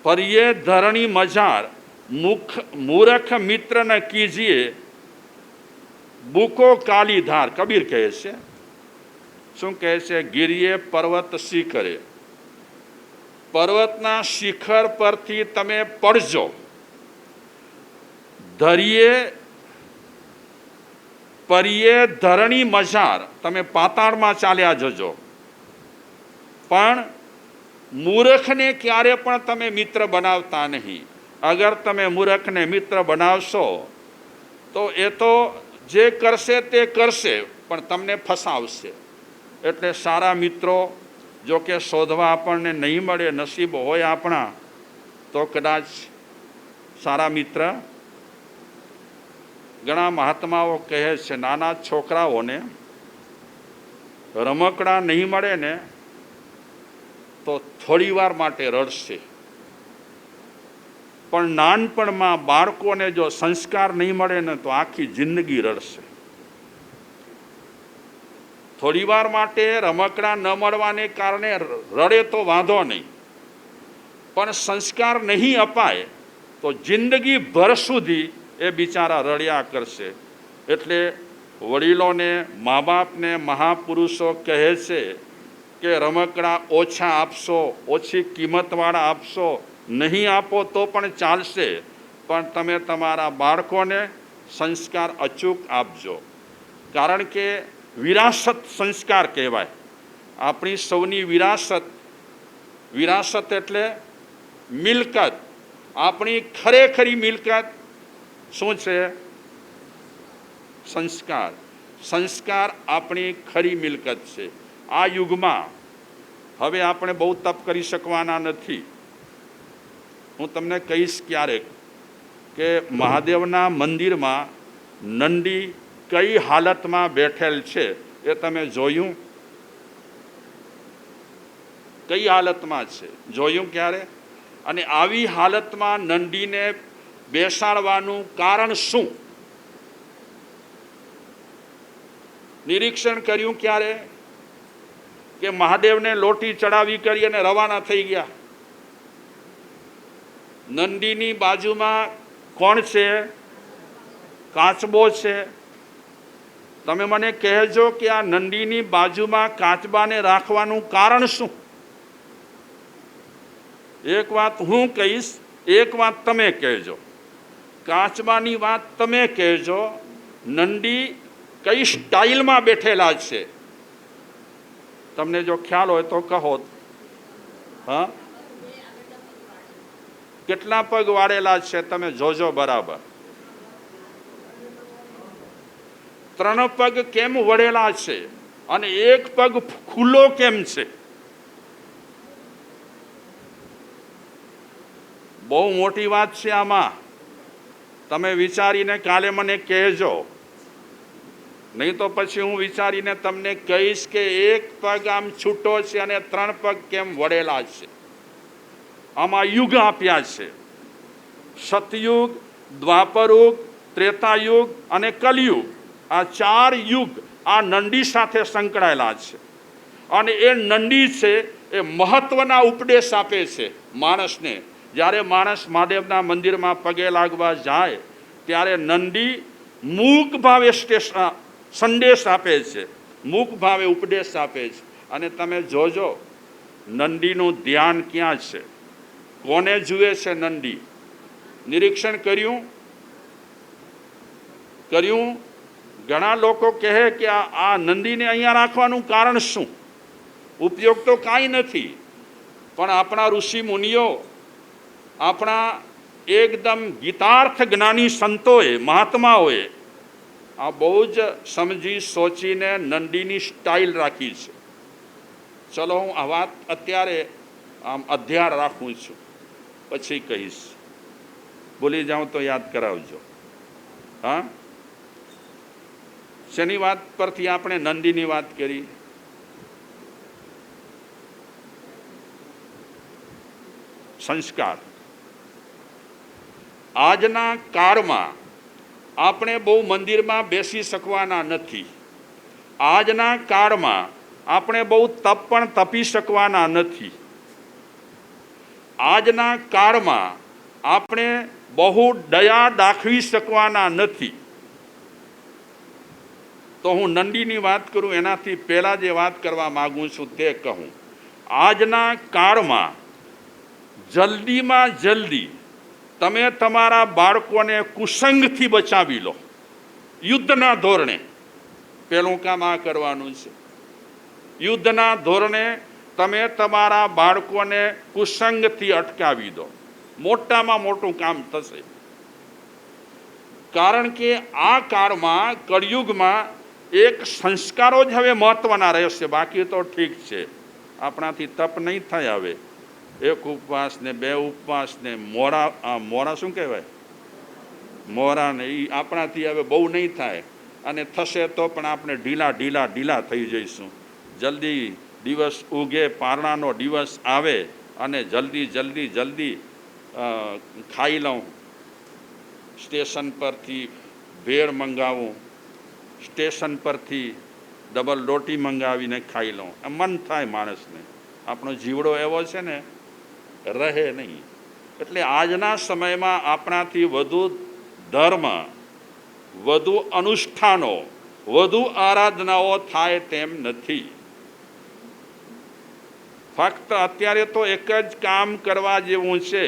પર્યે ધરની મજાર, મૂર્ખ મિત્ર ન કીજીએ બુકો કાલી ધાર. કબીર કહે છે. શું કહે છે? ગિરિયે પર્વત શિખરે, પર્વતના શિખર પરથી તમે પડજો, ધરીએ પર્યે ધરણી મજાર, તમે પાતાળમાં ચાલ્યા જજો, પણ મૂર્ખને ક્યારે પણ તમે મિત્ર બનાવતા નહીં. અગર તમે મૂર્ખને મિત્ર બનાવશો તો એ તો જે કરશે તે કરશે, પણ તમને ફસાવશે. એટલે સારા મિત્રો જો કે શોધવા આપણને નહીં મળે, નસીબ હોય આપણા તો કદાચ સારા મિત્ર. ઘણા મહાત્માઓ કહે છે નાના છોકરાઓને રમકડા નહીં મળે ને તો થોડી વાર માટે રડશે, પણ નાનપણમાં બાળકોને જો સંસ્કાર નહીં મળે ને તો આખી જિંદગી રડશે. થોડી વાર માટે રમકડા ન મળવાને કારણે રડે તો વાંધો નહીં, પણ સંસ્કાર નહીં અપાય તો જિંદગી ભર સુધી એ બિચારા રડ્યા કરશે. એટલે વડીલોને, મા બાપને મહાપુરુષો કહે છે કે રમકડા ઓછા આપશો, ઓછી કિંમતવાળા આપશો, નહીં આપો તો પણ ચાલશે, પણ તમે તમારા બાળકોને સંસ્કાર અચૂક આપજો. કારણ કે વિરાસત સંસ્કાર કહેવાય. આપણી સૌની વિરાસત, વિરાસત એટલે મિલકત. આપણી ખરેખરી મિલકત શું છે? સંસ્કાર. સંસ્કાર આપણી ખરી મિલકત છે. આ યુગમાં હવે આપણે બહુ તપ કરી શકવાના નથી. હું તમને કહીશ ક્યારેક કે મહાદેવના મંદિરમાં નંદી કઈ હાલતમાં બેઠેલ છે એ તમે જોયું? કઈ હાલતમાં છે જોયું ક્યારે? અને આવી હાલતમાં નંદીને બેસાડવાનું કારણ શું? નિરીક્ષણ કર્યું ક્યારે? કે મહાદેવને લોટી ચડાવી કરી અને રવાના થઈ ગયા. નંદીની બાજુમાં કોણ છે? કાચબો છે. તમે મને કહેજો કે આ નંદીની બાજુમાં કાચબાને રાખવાનું કારણ શું? એક વાત હું કહીશ, એક વાત તમે કહેજો. કાચબાની વાત તમે કહેજો. નંદી કઈ સ્ટાઇલમાં બેઠેલા છે તમને જો ખ્યાલ હોય તો કહો. હા, કેટલા પગ વાળેલા છે તમે જોજો બરાબર. 3 પગ કેમ વળેલા છે અને એક પગ ખુલ્લો કેમ છે? બહુ મોટી વાત છે આમાં. તમે વિચારીને કાલે મને કહેજો, નહીં તો પછી હું વિચારીને તમને કહીશ કે એક પગ આમ છૂટો છે અને 3 પગ કેમ વળેલા છે. આમાં યુગ આપ્યા છે: સતયુગ, દ્વાપરયુગ, ત્રેતાયુગ અને કલયુગ. આ 4 યુગ આ નંદી સાથે સંકળાયેલા છે. અને એ નંદી છે એ મહત્વના ઉપદેશ આપે છે માણસને. જ્યારે માણસ મહાદેવના મંદિરમાં પગે લાગવા જાય ત્યારે નંદી મૂક ભાવે સંદેશ આપે છે, મૂક ભાવે ઉપદેશ આપે છે. અને તમે જોજો નંદીનું ધ્યાન ક્યાં છે, કોને જુએ છે નંદી? નિરીક્ષણ કર્યું? ઘણા લોકો કહે કે આ નંદીને અહીંયા રાખવાનું કારણ શું? ઉપયોગ તો કાંઈ નથી. પણ આપણા ઋષિ મુનિઓ, આપણા એકદમ ગીતાર્થ જ્ઞાની સંતોએ, મહાત્માઓએ આ બહુ જ સમજી સોચીને નંદીની સ્ટાઇલ રાખી છે. ચલો હું આ વાત અત્યારે આમ અધ્યાર રાખું છું, પછી કહીશ. ભૂલી જાઉં તો યાદ કરાવજો. હા, શેની વાત પરથી આપણે નંદીની વાત કરી? સંસ્કાર. આજના કાળમાં આપણે બહુ મંદિરમાં બેસી શકવાના નથી. આજના કાળમાં આપણે બહુ તપ પણ તપી શકવાના નથી. આજના કાળમાં આપણે બહુ દયા દાખવી શકવાના નથી. તો હું નંદીની વાત કરું એનાથી પહેલાં જે વાત કરવા માગું છું તે કહું. આજના કાળમાં જલ્દીમાં જલ્દી તમે તમારા બાળકોને કુસંગથી બચાવી લો. યુદ્ધના ધોરણે પહેલું કામ આ કરવાનું છે. યુદ્ધના ધોરણે તમે તમારા બાળકોને કુસંગથી અટકાવી દો. મોટામાં મોટું કામ થશે. કારણ કે આ કાળમાં, કળિયુગમાં, એક સંસ્કારો જ હવે મહત્વના રહેશે. બાકી તો ઠીક છે, આપણાથી તપ નહીં થાય. હવે 1 ઉપવાસ ને 2 ઉપવાસ ને મોરા શું કહેવાય, મોરા ને એ આપણાથી હવે બહુ નહીં થાય. અને થશે તો પણ આપણે ઢીલા થઈ જઈશું. જલ્દી દિવસ ઉગે, પારણાનો દિવસ આવે અને જલ્દી ખાઈ લઉં. સ્ટેશન પરથી ભેળ મંગાવું, સ્ટેશન પરથી ડબલ રોટી મંગાવીને ખાઈ લઉં. મન થાય માણસને. આપણો જીવડો એવો છે ને, રહે નહીં. એટલે આજના સમયમાં આપણાથી વધુ ધર્મ, વધુ અનુષ્ઠાનો, વધુ આરાધનાઓ થાય તેમ નથી. ફક્ત અત્યારે તો એક જ કામ કરવા જેવું છે.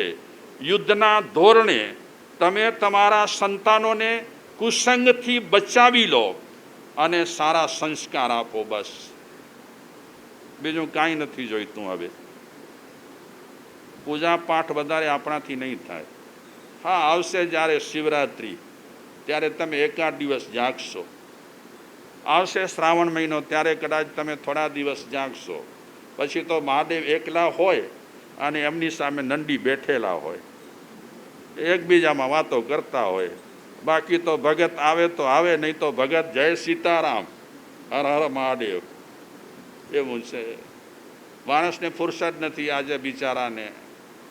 યુદ્ધના ધોરણે તમે તમારા સંતાનોને કુસંગથી બચાવી લો અને સારા સંસ્કાર આપો. બસ, બીજું કાંઈ નથી જોઈતું. હવે પૂજા પાઠ વધારે આપણાથી નહીં થાય. હા, આવશે જ્યારે શિવરાત્રિ, ત્યારે તમે એકાદ દિવસ જાગશો. આવશે શ્રાવણ મહિનો, ત્યારે કદાચ તમે થોડા દિવસ જાગશો. પછી તો મહાદેવ એકલા હોય અને એમની સામે નંદી બેઠેલા હોય, એકબીજામાં વાતો કરતા હોય. બાકી તો ભગત આવે તો આવે, નહીં તો ભગત જય સીતારામ, હર હર મહાદેવ, એવું છે. માણસને ફુરસદ નથી આજે, બિચારાને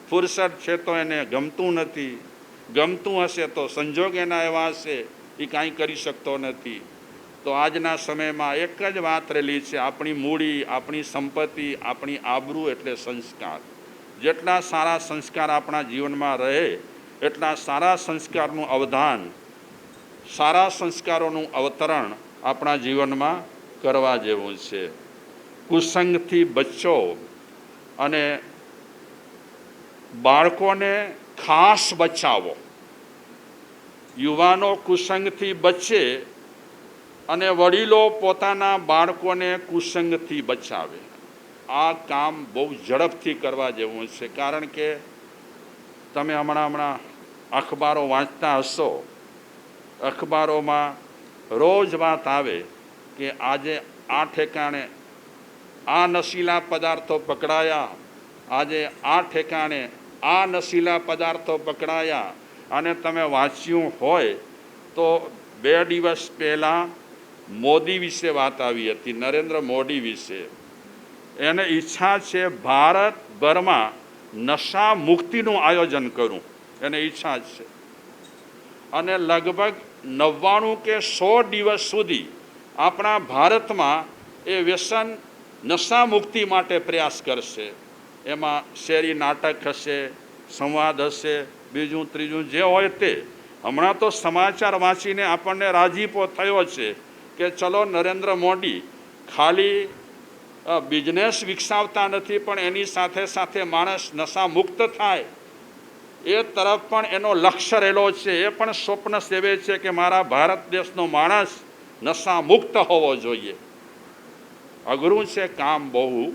ફુરસદ છે તો એને ગમતું નથી. ગમતું હશે તો સંજોગ એના એવા હશે એ કાંઈ કરી શકતો નથી. તો આજના સમયમાં એક જ વાત રહેલી છે, આપણી મૂડી, આપણી સંપત્તિ, આપણી આબરૂ એટલે સંસ્કાર. જેટલા સારા સંસ્કાર આપણા જીવનમાં રહે એટલા સારા સંસ્કારનું અવધાન, સારા સંસ્કારોનું અવતરણ આપણા જીવનમાં કરવા જેવું છે. કુસંગથી બચો અને બાળકોને ખાસ બચાવો. યુવાનો કુસંગથી બચે અને વડીલો પોતાના બાળકોને કુસંગથી બચાવે. આ કામ બહુ ઝડપથી કરવા જેવું છે. કારણ કે તમે હમણાં અખબારો વાંચતા હશો, અખબારોમાં રોજ વાત આવે કે આજે આ ઠેકાણે આ નશીલા પદાર્થો પકડાયા, આજે આ ઠેકાણે આ નશીલા પદાર્થો પકડાયા. અને તમે વાંચ્યું હોય તો 2 દિવસ પહેલાં મોદી વિશે વાત આવી હતી, નરેન્દ્ર મોદી વિશે. એને ઈચ્છા છે ભારતભરમાં નશા મુક્તિનું આયોજન કરું, એને ઈચ્છા છે. અને લગભગ 99 કે 100 દિવસ સુધી આપણા ભારતમાં એ વ્યસન નશા મુક્તિ માટે પ્રયાસ કરશે. એમાં શેરી નાટક હશે, સંવાદ હશે, બીજું ત્રીજું જે હોય તે. હમણાં તો સમાચાર વાંચીને આપણને રાજીપો થયો છે કે ચલો નરેન્દ્ર મોદી ખાલી બિઝનેસ વિકસાવતા નથી, પણ એની સાથે સાથે માણસ નશા મુક્ત થાય એ તરફ પણ એનો લક્ષ્ય રહેલો છે. એ પણ સ્વપ્ન સેવે છે કે મારા ભારત દેશનો માણસ નશા મુક્ત હોવો જોઈએ. અઘરું છે કામ, બહુ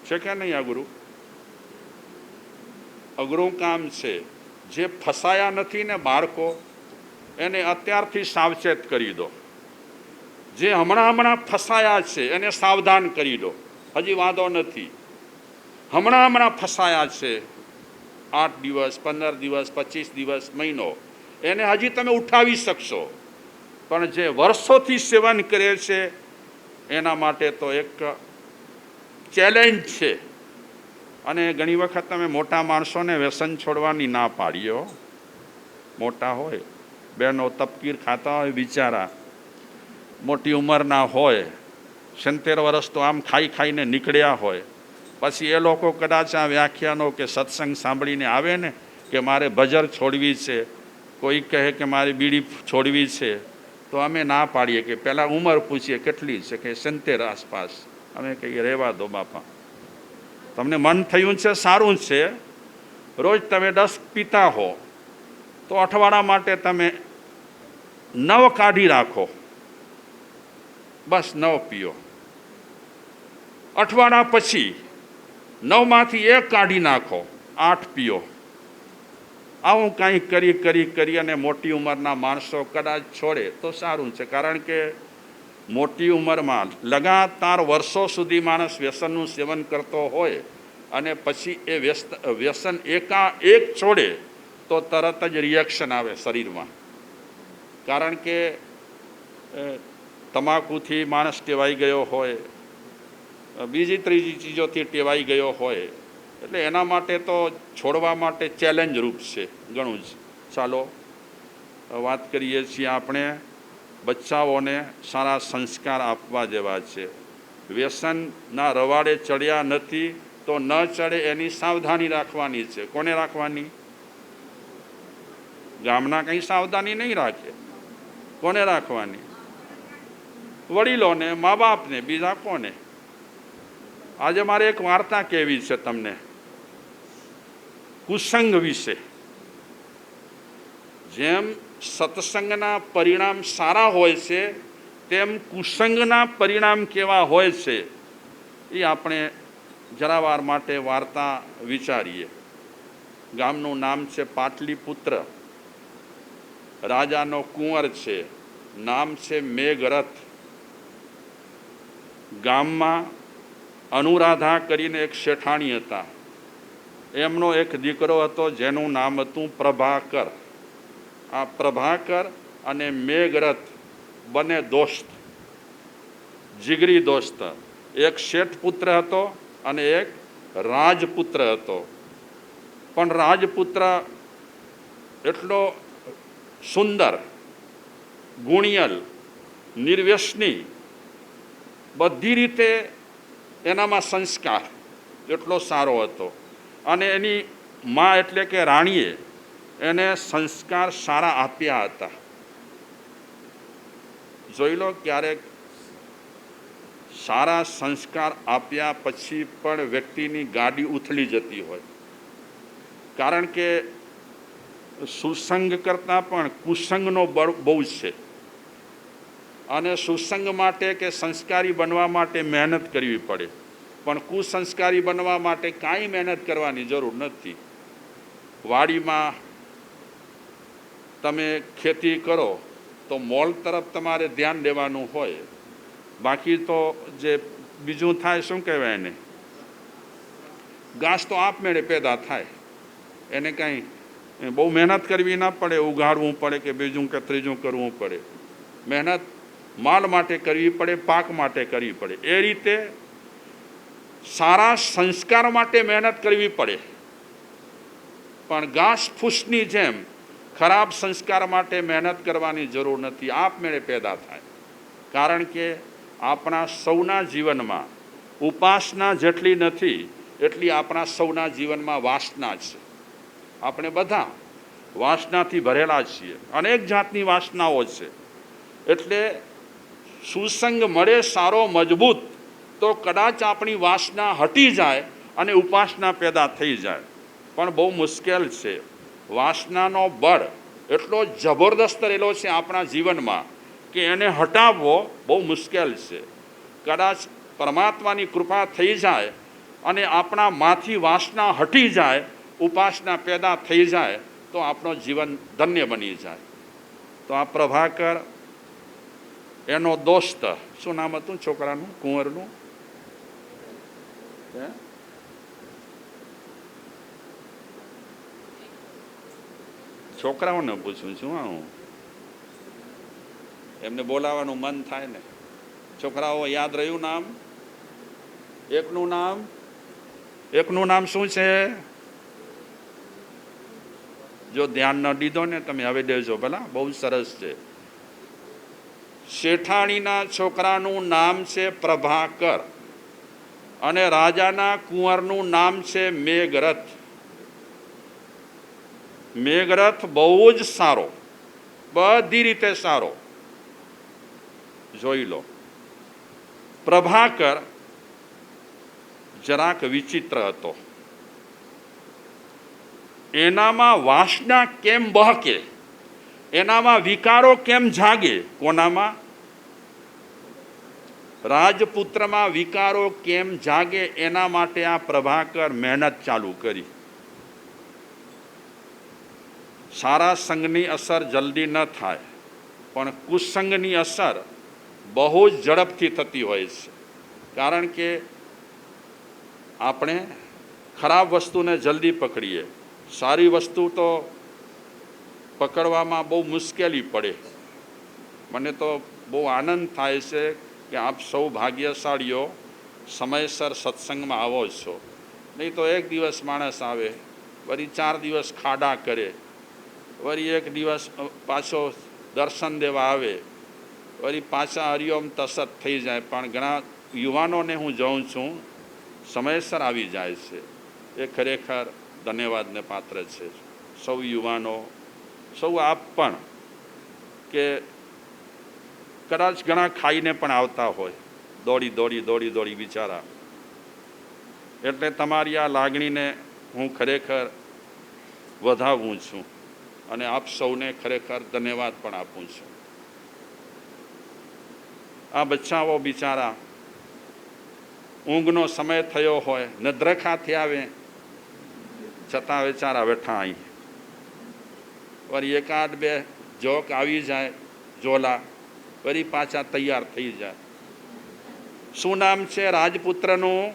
છે કે નહીં અઘરું? અઘરું કામ છે. જે ફસાયા નથી ને બાળકો, એને અત્યારથી સાવચેત કરી દો. જે હમણાં ફસાયા છે એને સાવધાન કરી દો. હજી વાંધો નથી. હમણાં ફસાયા છે, 8 દિવસ, 15 દિવસ, 25 દિવસ, મહિનો, એને હજી તમે ઉઠાવી શકશો. પણ જે વર્ષોથી સેવન કરે છે એના માટે તો એક ચેલેન્જ છે. અને ઘણી વખત તમે મોટા માણસોને વ્યસન છોડવાની ના પાડીઓ. મોટા હોય, બહેનો તપકીર ખાતા હોય, બિચારા મોટી ઉંમરના હોય, 70 વર્ષ તો આમ ખાઈને નીકળ્યા હોય. પછી એ લોકો કદાચ આ વ્યાખ્યાનો કે સત્સંગ સાંભળીને આવે ને કે મારે બજર છોડવી છે, કોઈ કહે કે મારે બીડી છોડવી છે, તો અમે ના પાડીએ કે પહેલાં ઉંમર પૂછીએ કેટલી છે, કે 70 આસપાસ. અમે કહીએ રહેવા દો બાપા, તમને મન થયું છે સારું છે. રોજ તમે 10 પીતા હો તો અઠવાડિયા માટે તમે 9 કાઢી રાખો, બસ 9 પીઓ. અઠવાડિયા પછી 9માંથી 1 કાઢી નાખો, 8 પીઓ. આવું કાંઈ કરી અને મોટી ઉંમરના માણસો કદાચ છોડે તો સારું છે. કારણ કે મોટી ઉંમરમાં લગાતાર વર્ષો સુધી માણસ વ્યસનનું સેવન કરતો હોય અને પછી એ વ્યસન એકાએક છોડે તો તરત જ રિએક્શન આવે શરીરમાં. કારણ કે તમાકુથી માણસ ટેવાઈ ગયો હોય, બીજી ત્રીજી ચીજોથી ટેવાઈ ગયો હોય, એટલે એના માટે તો છોડવા માટે ચેલેન્જ રૂપ છે ઘણું જ. ચાલો વાત કરીએ છીએ આપણે બચ્ચાઓને સારા સંસ્કાર આપવા જેવા છે. વ્યસનના રવાડે ચડ્યા નથી તો ન ચડે એની સાવધાની રાખવાની છે. કોને રાખવાની? ગામના કંઈ સાવધાની નહીં રાખે. કોને રાખવાની? વડીલોને, મા બાપને, બીજા કોને? આજે મારે એક વાર્તા કહેવી છે તમને કુસંગ વિશે. જેમ સત્સંગના પરિણામ સારા હોય છે તેમ કુસંગના પરિણામ કેવા હોય છે એ આપણે જરાવાર માટે વાર્તા વિચારીએ. ગામનું નામ છે પાટલીપુત્ર. રાજાનો કુંવર છે, નામ છે મેઘરથ. ગામમાં અનુરાધા કરીને એક શેઠાણી હતા. એમનો એક દીકરો હતો જેનું નામ હતું પ્રભાકર. આ પ્રભાકર અને મેઘરથ બંને દોસ્ત, જીગરી દોસ્ત. એક શેઠ પુત્ર હતો અને એક રાજપુત્ર હતો. પણ રાજપુત્ર એટલો સુંદર, ગુણિયલ, નિર્વ્યસની, બધી રીતે એનામાં સંસ્કાર એટલો સારો હતો. અને એની મા એટલે કે રાણીએ એને સંસ્કાર સારા આપ્યા હતા. જોઈ લો, ક્યારેક સારા સંસ્કાર આપ્યા પછી પણ વ્યક્તિની ગાડી ઉથલી જતી હોય. કારણ કે સુસંગ કરતાં પણ કુસંગનો બળ બહુ છે. અને સુસંગ માટે કે સંસ્કારી બનવા માટે મહેનત કરવી પડે, પણ કુસંસ્કારી બનવા માટે કાંઈ મહેનત કરવાની જરૂર નથી. વાડીમાં તમે ખેતી કરો તો મોલ તરફ તમારે ધ્યાન દેવાનું હોય. બાકી તો જે બીજું થાય, શું કહેવાય એને, ઘાસ તો આપમેળે પેદા થાય. એને કાંઈ બહુ મહેનત કરવી ના પડે, ઉગાડવું પડે કે બીજું કે ત્રીજું કરવું પડે. મહેનત માલ માટે કરવી પડે, પાક માટે કરવી પડે. એ રીતે સારા સંસ્કાર માટે મહેનત કરવી પડે, પણ ઘાસ ફૂસની જેમ ખરાબ સંસ્કાર માટે મહેનત કરવાની જરૂર નથી, આપમેળે પેદા થાય. કારણ કે આપણા સૌના જીવનમાં ઉપાસના જેટલી નથી એટલી આપણા સૌના જીવનમાં વાસના છે. આપણે બધા વાસનાથી ભરેલા છીએ, અનેક જાતની વાસનાઓ છે. એટલે સુસંગ મળે સારો મજબૂત તો કદાચ આપણી વાસના હટી જાય અને ઉપાસના પેદા થઈ જાય. પણ બહુ મુશ્કેલ છે. વાસનાનો બળ એટલો જબરદસ્ત રહેલો છે આપણા જીવનમાં કે એને હટાવવો બહુ મુશ્કેલ છે. કદાચ પરમાત્માની કૃપા થઈ જાય અને આપણામાંથી વાસના હટી જાય, ઉપાસના પેદા થઈ જાય, તો આપણો જીવન ધન્ય બની જાય. તો આ પ્રભાકર, એનો દોસ્ત, શું નામ હતું છોકરાનું, કુંવરનું? છોકરાઓને પૂછું છું. હું એમને બોલાવાનું મન થાય ને. છોકરાઓ યાદ રહ્યું નામ? એકનું નામ શું છે? જો ધ્યાન ન દીધો ને તમે હવે દેજો ભલા, બહુ સરસ છે. શેઠાણીના છોકરાનું નામ છે પ્રભાકર અને રાજાના કુંવરનું નામ છે મેઘરથ. મેઘરથ બહુ જ સારો, બધી રીતે સારો. જોઈ લો, પ્રભાકર જરાક વિચિત્ર હતો. એનામાં વાસના કેમ બહકે, એનામાં વિકારો કેમ જાગે? કોનામાં? રાજપુત્રમાં વિકારો કેમ જાગે એના માટે આ પ્રભાકર મહેનત ચાલુ કરી. સારા સંગની અસર જલ્દી ન થાય, પણ કુસંગની અસર બહુ જ ઝડપથી થતી હોય છે. કારણ કે આપણે ખરાબ વસ્તુને જલ્દી પકડીએ, સારી વસ્તુ તો પકડવામાં બહુ મુશ્કેલી પડે. મને તો બહુ આનંદ થાય છે કે આપ સૌ ભાગ્યશાળીઓ સમયસર સત્સંગમાં આવો છો. નહીં તો એક દિવસ માણસ આવે, વળી 4 દિવસ ખાડા કરે, વળી એક દિવસ પાછો દર્શન દેવા આવે, વળી પાછા હરિઓમ તસત થઈ જાય. પણ ઘણા યુવાનોને હું જોઉં છું સમયસર આવી જાય છે. એ ખરેખર ધન્યવાદને પાત્ર છે. સૌ યુવાનો, સૌ આપ પણ, કે કદાચ ઘણા ખાઈને પણ આવતા હોય, દોડી બિચારા. એટલે તમારી આ લાગણીને હું ખરેખર વધાવું છું અને આપ સૌને ખરેખર ધન્યવાદ પણ આપું છું. આ બચ્ચાઓ બિચારા ઊંઘનો સમય થયો હોય, નદ્રખાથી આવે, છતાં બિચારા બેઠા અહીં. વળી 1-2 જોક આવી જાય જોલા, ફરી પાછા તૈયાર થઈ જાય. શું નામ છે રાજપુત્રનું?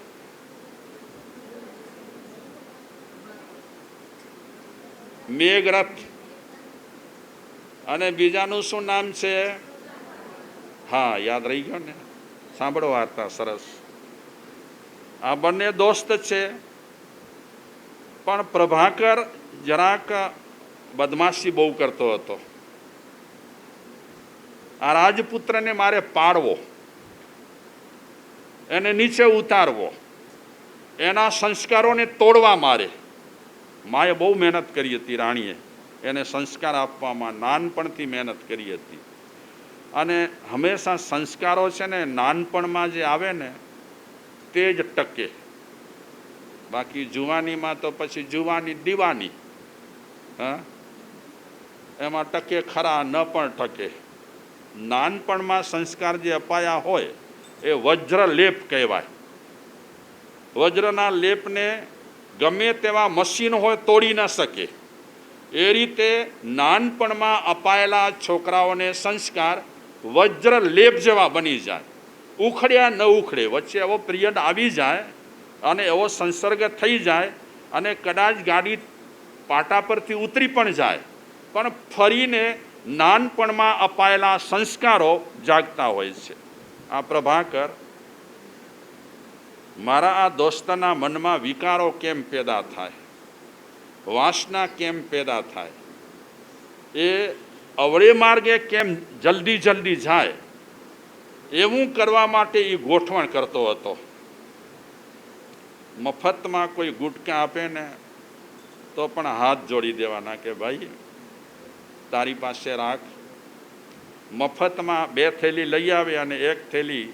મેઘરથ. અને બીજાનું શું નામ છે? હા, યાદ રહી ગયો ને. સાંભળો વાર્તા સરસ. આ બંને દોસ્ત છે, પણ પ્રભાકર જરાક બદમાશી બહુ કરતો હતો. આ રાજપુત્રને મારે પાડવો, એને નીચે ઉતારવો, એના સંસ્કારોને તોડવા મારે. માએ બહુ મહેનત કરી હતી, રાણીએ એને સંસ્કાર આપવામાં નાનપણથી મહેનત કરી હતી. અને હંમેશા સંસ્કારો છે ને નાનપણમાં જે આવે ને તે જ ટકે. બાકી જુવાનીમાં તો પછી જુવાની દીવાની, હા, એમાં ટકે ખરા ન પણ ટકે. નાનપણમાં સંસ્કાર જે અપાયા હોય એ વજ્ર લેપ કહેવાય. વજ્રના લેપને ગમે તેવા મશીન હોય તોડી ન શકે. એ રીતે નાનપણમાં અપાયેલા છોકરાઓને સંસ્કાર વજ્ર લેપ જેવા બની જાય. ઉખડ્યા ન ઉખડે, વચ્ચે એવો પિરિયડ આવી જાય અને એવો સંસર્ગ થઈ જાય અને કદાચ ગાડી પાટા પરથી ઉતરી પણ જાય, પણ ફરીને નાનપણમાં અપાયેલા સંસ્કારો જાગતા હોય છે. આ પ્રભાકર, મારા આ દોસ્તના મનમાં વિકારો કેમ પેદા થાય, વાસના કેમ પેદા થાય, એ અવળે માર્ગે કેમ જલ્દી જલ્દી જાય, એવું કરવા માટે એ ગોઠવણ કરતો હતો. મફતમાં કોઈ ગુટકા આપે ને તો પણ હાથ જોડી દેવાના કે ભાઈ તારી પાસે રાખ. મફતમાં 2 થેલી લઈ આવે અને 1 થેલી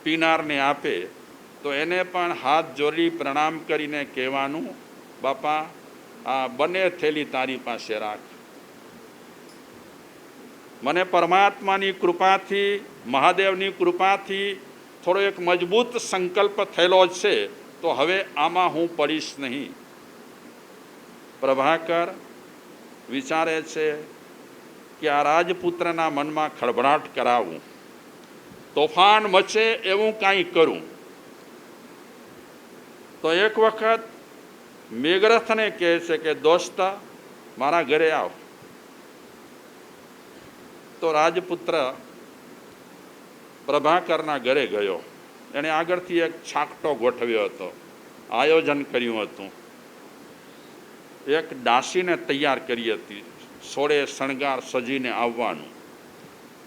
પીનારને આપે તો એને પણ હાથ જોડી પ્રણામ કરીને કહેવાનું, બાપા આ બંને થેલી તારી પાસે રાખ. મને પરમાત્માની કૃપાથી, મહાદેવની કૃપાથી થોડો એક મજબૂત સંકલ્પ થયેલો છે, તો હવે આમાં હું પડીશ નહીં. પ્રભાકર વિચારે છે કે આ રાજપુત્રના મનમાં ખળભળાટ કરાવું, તોફાન મચે એવું કાંઈ કરું. તો એક વખત મેઘરથને કહે છે કે દોસ્ત મારા ઘરે આવ. તો રાજપુત્ર પ્રભાકરના ઘરે ગયો. એણે આગળથી એક છાકટો ગોઠવ્યો હતો, આયોજન કર્યું હતું. એક દાસીને તૈયાર કરી હતી, સોળે શણગાર સજીને આવવાનું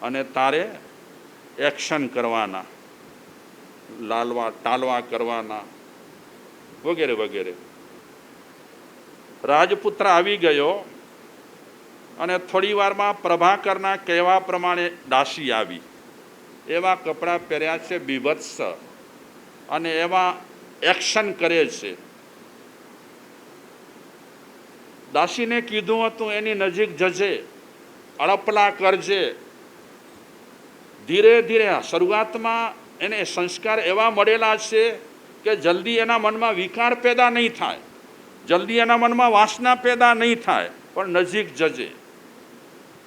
અને તારે એક્શન કરવાના, લાલવા ટાલવા કરવાના વગેરે વગેરે. રાજપુત્ર આવી ગયો અને થોડી વારમાં પ્રભાકરના કહેવા પ્રમાણે દાસી આવી. એવા કપડાં પહેર્યા છે બીભત્સ અને એવા એક્શન કરે છે. દાસીને કીધું હતું એની નજીક જજે, અડપલા કરજે. ધીરે ધીરે શરૂઆતમાં એને સંસ્કાર એવા મળેલા છે કે જલ્દી એના મનમાં વિકાર પેદા નહીં થાય, જલ્દી એના મનમાં વાસના પેદા નહીં થાય, પણ નજીક જજે.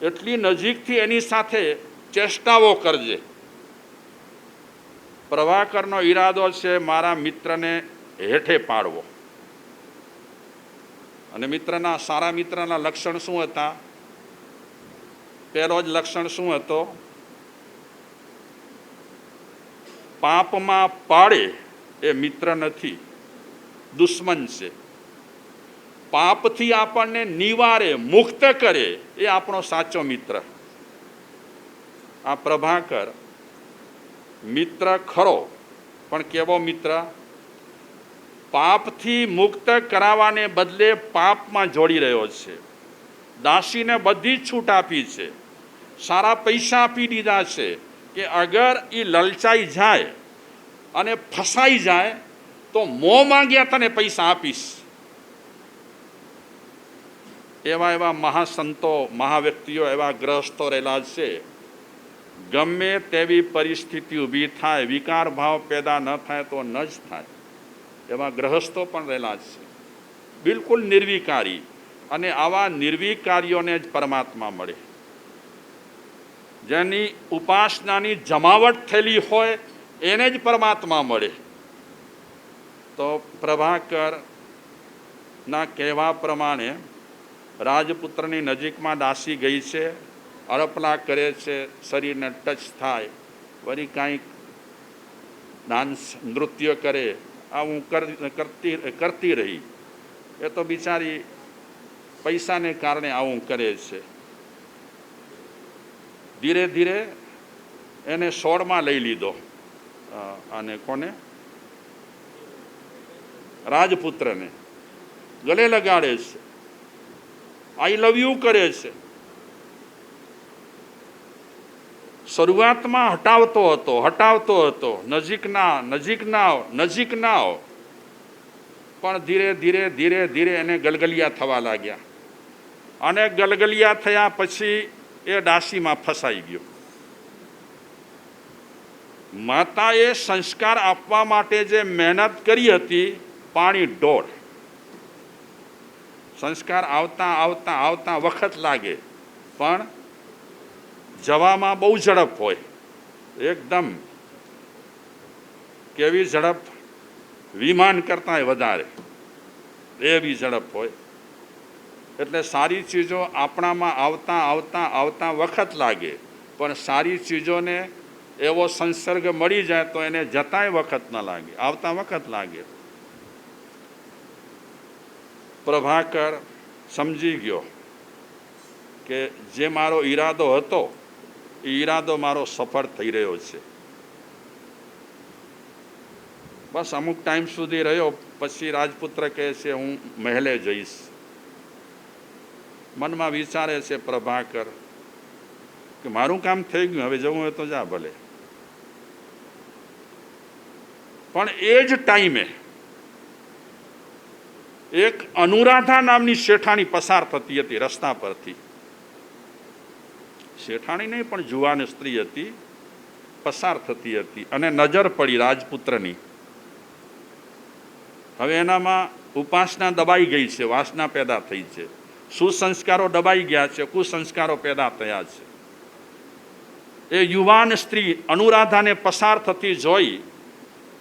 એટલી નજીકથી એની સાથે ચેષ્ટાઓ કરજે. પ્રભાકરનો ઈરાદો છે મારા મિત્રને હેઠે પાડવો. અને મિત્રના, સારા મિત્રના લક્ષણ શું હતા? પહેલો જ લક્ષણ શું હતો? પાપમાં પાડે એ મિત્ર નથી, દુશ્મન છે. પાપથી આપણને નિવારે, મુક્ત કરે એ આપણો સાચો મિત્ર. આ પ્રભાકર મિત્ર ખરો, પણ કેવો મિત્ર? પાપથી મુક્ત કરાવવાને બદલે પાપમાં જોડી રહ્યો છે. દાસીને બધી જ છૂટ આપી છે, સારા પૈસા આપી દીધા છે કે અગર એ લલચાઈ જાય અને ફસાઈ જાય તો મોં માંગ્યા તને પૈસા આપીશ. એવા એવા મહાસંતો, મહાવ્યક્તિઓ, એવા ગ્રહસ્થો રહેલા છે. ગમે તેવી પરિસ્થિતિ ઊભી થાય, વિકાર ભાવ પેદા ન થાય તો ન જ થાય, એવા ગ્રહસ્થો પણ રહેલા છે, બિલકુલ નિર્વિકારી. અને આવા નિર્વિકારીઓને જ પરમાત્મા મળે. જેની ઉપાસનાની જમાવટ થયેલી હોય એને જ પરમાત્મા મળે. તો પ્રભાકરના કહેવા પ્રમાણે રાજપુત્રની નજીકમાં દાસી ગઈ છે, અડપલા કરે છે, શરીરને ટચ થાય, વળી કાંઈક ડાન્સ નૃત્ય કરે, આવું કરતી રહી. એ તો બિચારી પૈસાને કારણે આવું કરે છે. ધીરે ધીરે એને સોળમાં લઈ લીધો. અને કોને? રાજપુત્રને ગળે લગાડે છે, આઈ લવ યુ કરે છે. શરૂઆતમાં હટાવતો હતો, નજીક ના આવો, પણ ધીરે ધીરે એને ગલગલિયા થવા લાગ્યા. અને ગલગલિયા થયા પછી એ દાસીમાં ફસાઈ ગયો. માતાએ સંસ્કાર આપવા માટે જે મહેનત કરી હતી, પાણી ઢોળ. સંસ્કાર આવતા વખત લાગે, પણ જવામાં બહુ ઝડપ હોય. એકદમ કેવી ઝડપ? વિમાન કરતાં વધારે એવી ઝડપ હોય. એટલે સારી ચીજો આપણામાં આવતા વખત લાગે, પણ સારી ચીજોને એવો સંસર્ગ મળી જાય તો એને જતાંય વખત ન લાગે, આવતા વખત લાગે. પ્રભાકર સમજી ગયો કે જે મારો ઈરાદો હતો એ ઈરાદો મારો સફળ થઈ રહ્યો છે. બસ અમુક ટાઈમ સુધી રહ્યો, પછી રાજપુત્ર કહે છે હું મહેલે જઈશ. મનમાં વિચારે છે પ્રભાકર કે મારું કામ થઈ ગયું, હવે જવું હોય તો જા ભલે. પણ એ જ ટાઈમે એક અનુરાધા નામની શેઠાણી પસાર થતી હતી રસ્તા પરથી. શેઠાણી નહીં, પણ જુવાન સ્ત્રી હતી, પસાર થતી હતી અને નજર પડી રાજપુત્રની. હવે એનામાં ઉપાસના દબાઈ ગઈ છે, વાસના પેદા થઈ છે, સુસંસ્કારો દબાઈ ગયા છે, કુસંસ્કારો પેદા થયા છે. એ યુવાન સ્ત્રી અનુરાધાને પસાર થતી જોઈ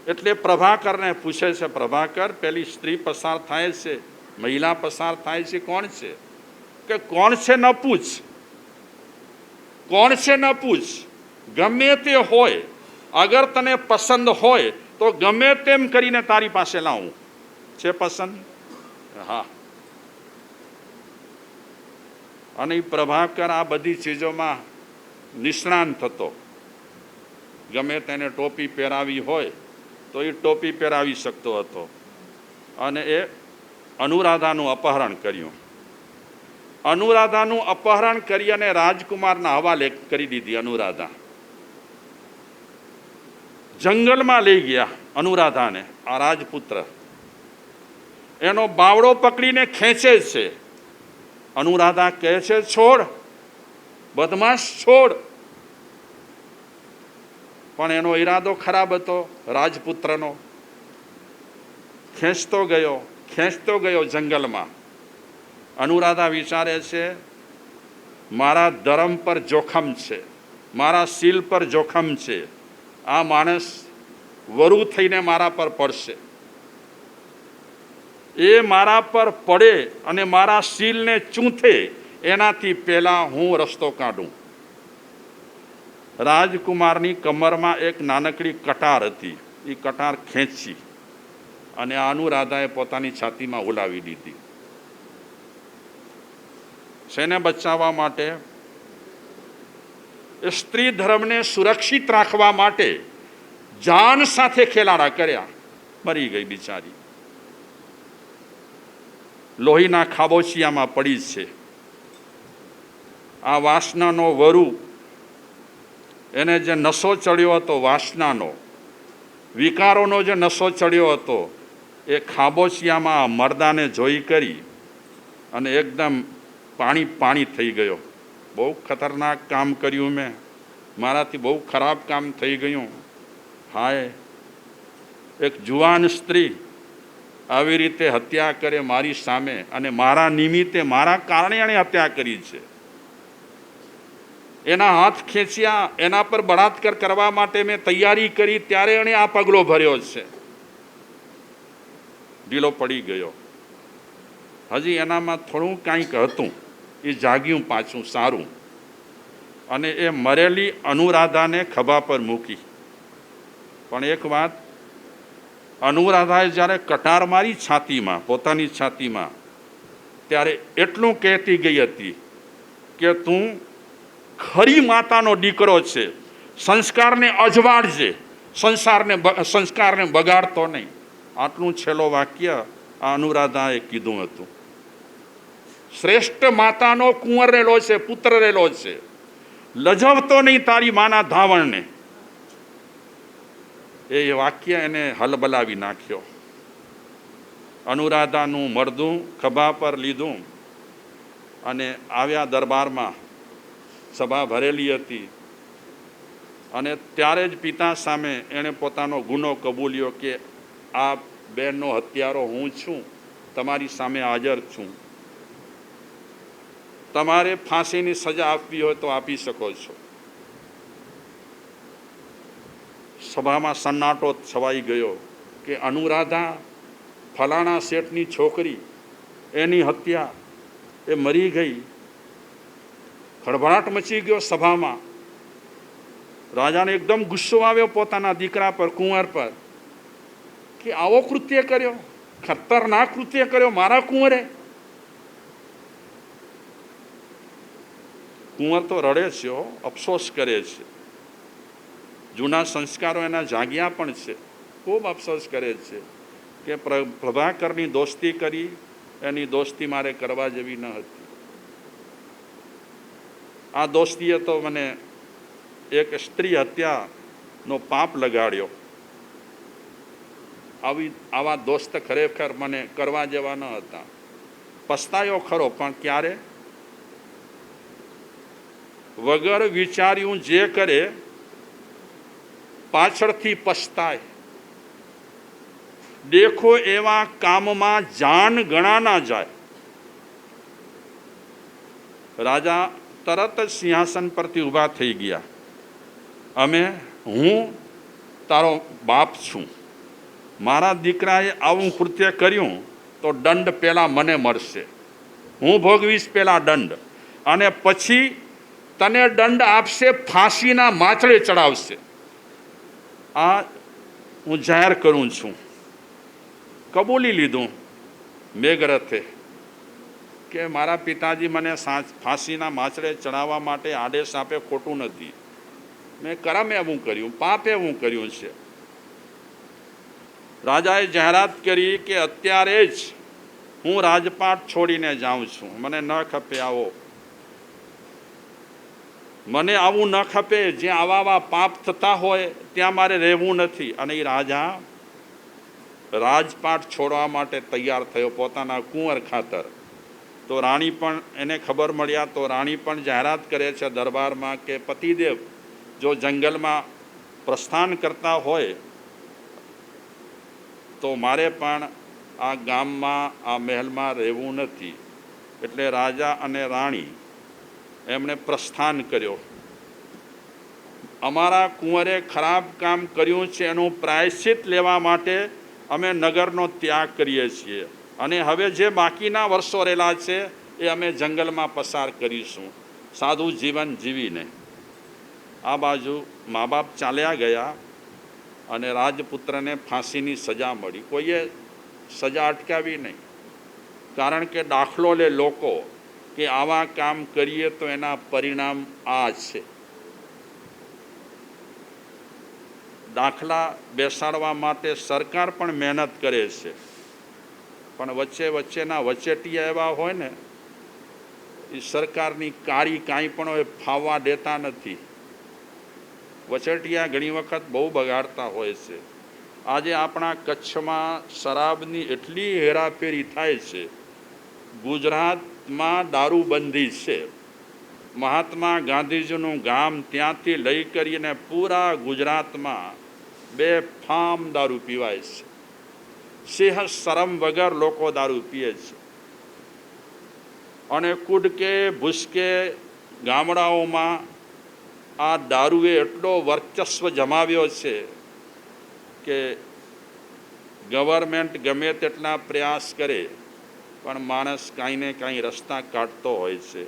એટલે પ્રભાકરને પૂછે છે, પ્રભાકર પેલી સ્ત્રી પસાર થાય છે, મહિલા પસાર થાય છે, કોણ છે? કે કોણ છે ન પૂછ, કોણ છે ન પૂછ, ગમે તે હોય, અગર તને પસંદ હોય તો ગમે તેમ કરીને તારી પાસે લાવું. છે પસંદ? હા. અને પ્રભાકર આ બધી ચીજોમાં નિષ્ણાંત થતો. ગમે તેને ટોપી પહેરાવી હોય તો એ ટોપી પહેરાવી શકતો હતો. અને એ અનુરાધાનું અપહરણ કર્યું. અનુરાધાનું અપહરણ કરી અને રાજકુમારના હવાલે કરી દીધી. અનુરાધા જંગલમાં લઈ ગયા અનુરાધાને. આ રાજપુત્ર એનો બાવડો પકડીને ખેંચે છે. અનુરાધા કહે છે છોડ, બદમાશ છોડ. પણ એનો ઈરાદો ખરાબ હતો રાજપુત્રનો. ખેંચતો ગયો જંગલમાં. અનુરાધા વિચારે છે મારા ધર્મ પર જોખમ છે, મારા શીલ પર જોખમ છે, આ માણસ વરુ થઈને મારા પર પડશે. એ મારા પર પડે અને મારા શીલને ચૂંથે એનાથી પહેલા હું રસ્તો કાઢું. રાજકુમારની કમરમાં એક નાનકડી કટાર હતી. એ કટાર ખેંચી અને અનુરાધાએ પોતાની છાતીમાં ઉલાવી દીધી. શેને બચાવવા માટે? સ્ત્રી ધર્મને સુરક્ષિત રાખવા માટે જાન સાથે ખેલાડા કર્યા. મરી ગઈ બિચારી, લોહીના ખાબોચિયામાં પડી છે. આ વાસનાનો વરુ, એને જે નશો ચડ્યો હતો, વાસનાનો વિકારોનો જે નશો ચડ્યો હતો, એ ખાબોચિયામાં મરદાને જોઈ કરી અને એકદમ પાણી થઈ ગયો. બહુ ખતરનાક કામ કર્યું મેં, મારાથી બહુ ખરાબ કામ થઈ ગયું. હાય, એક જુવાન સ્ત્રી આવી રીતે હત્યા કરે મારી સામે, અને મારા નિમિત્તે, મારા કારણે એણે હત્યા કરી છે. એના હાથ ખેંચ્યા, એના પર બળાત્કાર કરવા માટે મેં તૈયારી કરી, ત્યારે એણે આ પગલો ભર્યો છે. ઢીલો પડી ગયો. હજી એનામાં થોડું કાંઈક હતું, એ જાગ્યું પાછું સારું, અને એ મરેલી અનુરાધાને ખભા પર મૂકી. પણ એક વાત, અનુરાધાએ જ્યારે કટાર મારી છાતીમાં, પોતાની છાતીમાં, ત્યારે એટલું કહેતી ગઈ હતી કે તું ખરી માતાનો દીકરો છે, સંસ્કારને અજવાળજે, સંસ્કારને બગાડતો નહીં. આટલું છેલ્લો વાક્ય આ અનુરાધાએ કીધું હતું. શ્રેષ્ઠ માતાનો કુંવર રહેલો છે, પુત્ર રહેલો છે, લજવતો નહીં તારી માના ધાવણને. એ વાક્ય એને હલબલાવી નાખ્યો. અનુરાધાનું મરદું ખભા પર લીધું અને આવ્યા દરબારમાં. સભા ભરેલી હતી અને ત્યારે જ પિતા સામે એણે પોતાનો ગુનો કબૂલ્યો કે આ બેનનો હત્યારો હું છું, તમારી સામે હાજર છું. તમારે ફાંસીની સજા આપવી હોય તો આપી શકો છો. સભામાં સન્નાટો છવાઈ ગયો કે અનુરાધા, ફલાણા શેઠની છોકરી, એની હત્યા, એ મરી ગઈ. ખળભળાટ મચી ગયો સભામાં. રાજાને એકદમ ગુસ્સો આવ્યો પોતાના દીકરા પર, કુંવર પર, કે આવો કૃત્ય કર્યો, ખતરનાક કૃત્ય કર્યો મારા કુંવરે. કુંવર તો રડે છે, અફસોસ કરે છે. જૂના સંસ્કારો એના જાગ્યા પણ છે. ખૂબ અફસોસ કરે છે કે પ્રભાકરની દોસ્તી કરી, એની દોસ્તી મારે કરવા જેવી ન હતી. આ દોસ્તીએ તો મને એક સ્ત્રી હત્યાનો પાપ લગાડ્યો. આવા દોસ્ત ખરેખર મને કરવા જેવા ન હતા. પસ્તાયો ખરો, પણ ક્યારે? વગર વિચાર્યું જે કરે પાછળથી પસ્તાય. દેખો એવા કામમાં જાન ગણા ના જાય. રાજા તરત જ સિંહાસન પરથી ઊભા થઈ ગયા. હું તારો બાપ છું. મારા દીકરાએ આવું કૃત્ય કર્યું તો દંડ પહેલા મને મળશે. હું ભોગવીશ પહેલા દંડ, અને પછી તને દંડ આપશે, ફાંસીના માચડે ચડાવશે. આ હું જાહેર કરું છું. કબૂલી લીધું મેઘરથે કે મારા પિતાજી મને ફાંસીના માચડે ચડાવવા માટે આદેશ આપે, ખોટું નથી. મેં કરમ એવું કર્યું, પાપ એવું કર્યું છે. રાજાએ જાહેરાત કરી કે અત્યારે જ હું રાજપાટ છોડીને જાઉં છું. મને ન ખપે આવો, મને આવું ન ખપે. જ્યાં આવા પાપ થતા હોય ત્યાં મારે રહેવું નથી. અને એ રાજા રાજપાટ છોડવા માટે તૈયાર થયો પોતાના કુંવર ખાતર. તો રાણી પણ, એને ખબર મળ્યા તો રાણી પણ જાહેરાત કરે છે દરબારમાં કે પતિદેવ જો જંગલમાં પ્રસ્થાન કરતા હોય તો મારે પણ આ ગામમાં, આ મહેલમાં રહેવું નથી. એટલે રાજા અને રાણી એમણે પ્રસ્થાન કર્યો. અમારા કુંવરે ખરાબ કામ કર્યું છે, એનું પ્રાયશ્ચિત લેવા માટે અમે નગરનો ત્યાગ કરીએ છીએ, અને હવે જે બાકીના વર્ષો રહેલા છે એ અમે જંગલમાં પસાર કરીશું, સાદું જીવન જીવીને. આ બાજુ મા બાપ ચાલ્યા ગયા અને રાજપુત્રને ફાંસીની સજા મળી. કોઈએ સજા અટકાવી નહીં, કારણ કે દાખલો લે લોકો કે આવા કામ કરીએ તો એના પરિણામ આ છે. દાખલા બેસાડવા માટે સરકાર પણ મહેનત કરે છે, પણ વચ્ચેના વચેટિયા એવા હોય ને, એ સરકારની કાળી કાંઈ પણ હોય ફાવવા દેતા નથી. વચેટિયા ઘણી વખત બહુ બગાડતા હોય છે. આજે આપણા કચ્છમાં શરાબની એટલી હેરાફેરી થાય છે. ગુજરાતમાં દારૂબંધી છે. મહાત્મા ગાંધીજીનું ગામ ત્યાંથી લઈ કરીને પૂરા ગુજરાતમાં બેફામ દારૂ પીવાય છે. સેહજ શરમ વગર લોકો દારૂ પીએ છે. અને કુડકે ભૂસકે ગામડાઓમાં આ દારૂએ એટલો વર્ચસ્વ જમાવ્યો છે કે ગવર્મેન્ટ ગમે તેટલા પ્રયાસ કરે પણ માણસ કાંઈ ને કાંઈ રસ્તા કાઢતો હોય છે.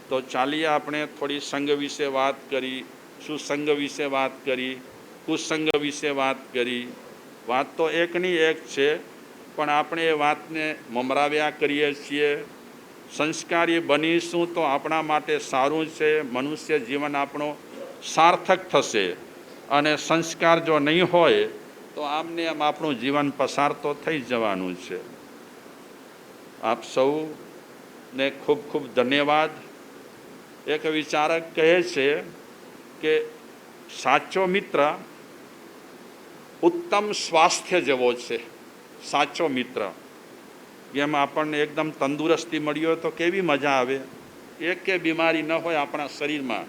તો ચાલીએ આપણે થોડી સંઘ વિશે વાત કરી, સુસંગ વિશે વાત કરી, કુસંગ વિશે વાત કરી. વાત તો એકની એક છે, પણ આપણે એ વાતને મમરાવ્યા કરીએ છીએ. સંસ્કારી બનીશું તો આપણા માટે સારું છે, મનુષ્ય જીવન આપણો સાર્થક થશે. અને સંસ્કાર જો નહીં હોય તો આમને આમ આપણું જીવન પસાર તો થઈ જવાનું છે. આપ સૌને ખૂબ ખૂબ ધન્યવાદ. એક વિચારક કહે છે કે સાચો મિત્ર ઉત્તમ સ્વાસ્થ્ય જેવો છે. સાચો મિત્ર જેમ આપણને એકદમ તંદુરસ્તી મળી હોય તો કેવી મજા આવે. એક કે બીમારી ન હોય આપણા શરીરમાં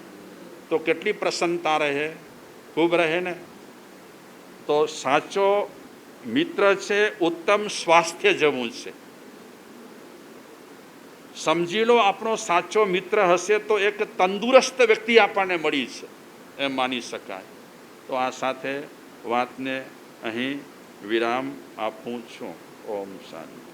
તો કેટલી પ્રસન્નતા રહે, ખૂબ રહે ને. તો સાચો મિત્ર છે ઉત્તમ સ્વાસ્થ્ય જેવું છે. સમજી લો આપણો સાચો મિત્ર હશે તો એક તંદુરસ્ત વ્યક્તિ આપણને મળી છે એમ માની શકાય. તો આ સાથે વાતને અહીં વિરામ આપું છું. ઓમ શાંતિ.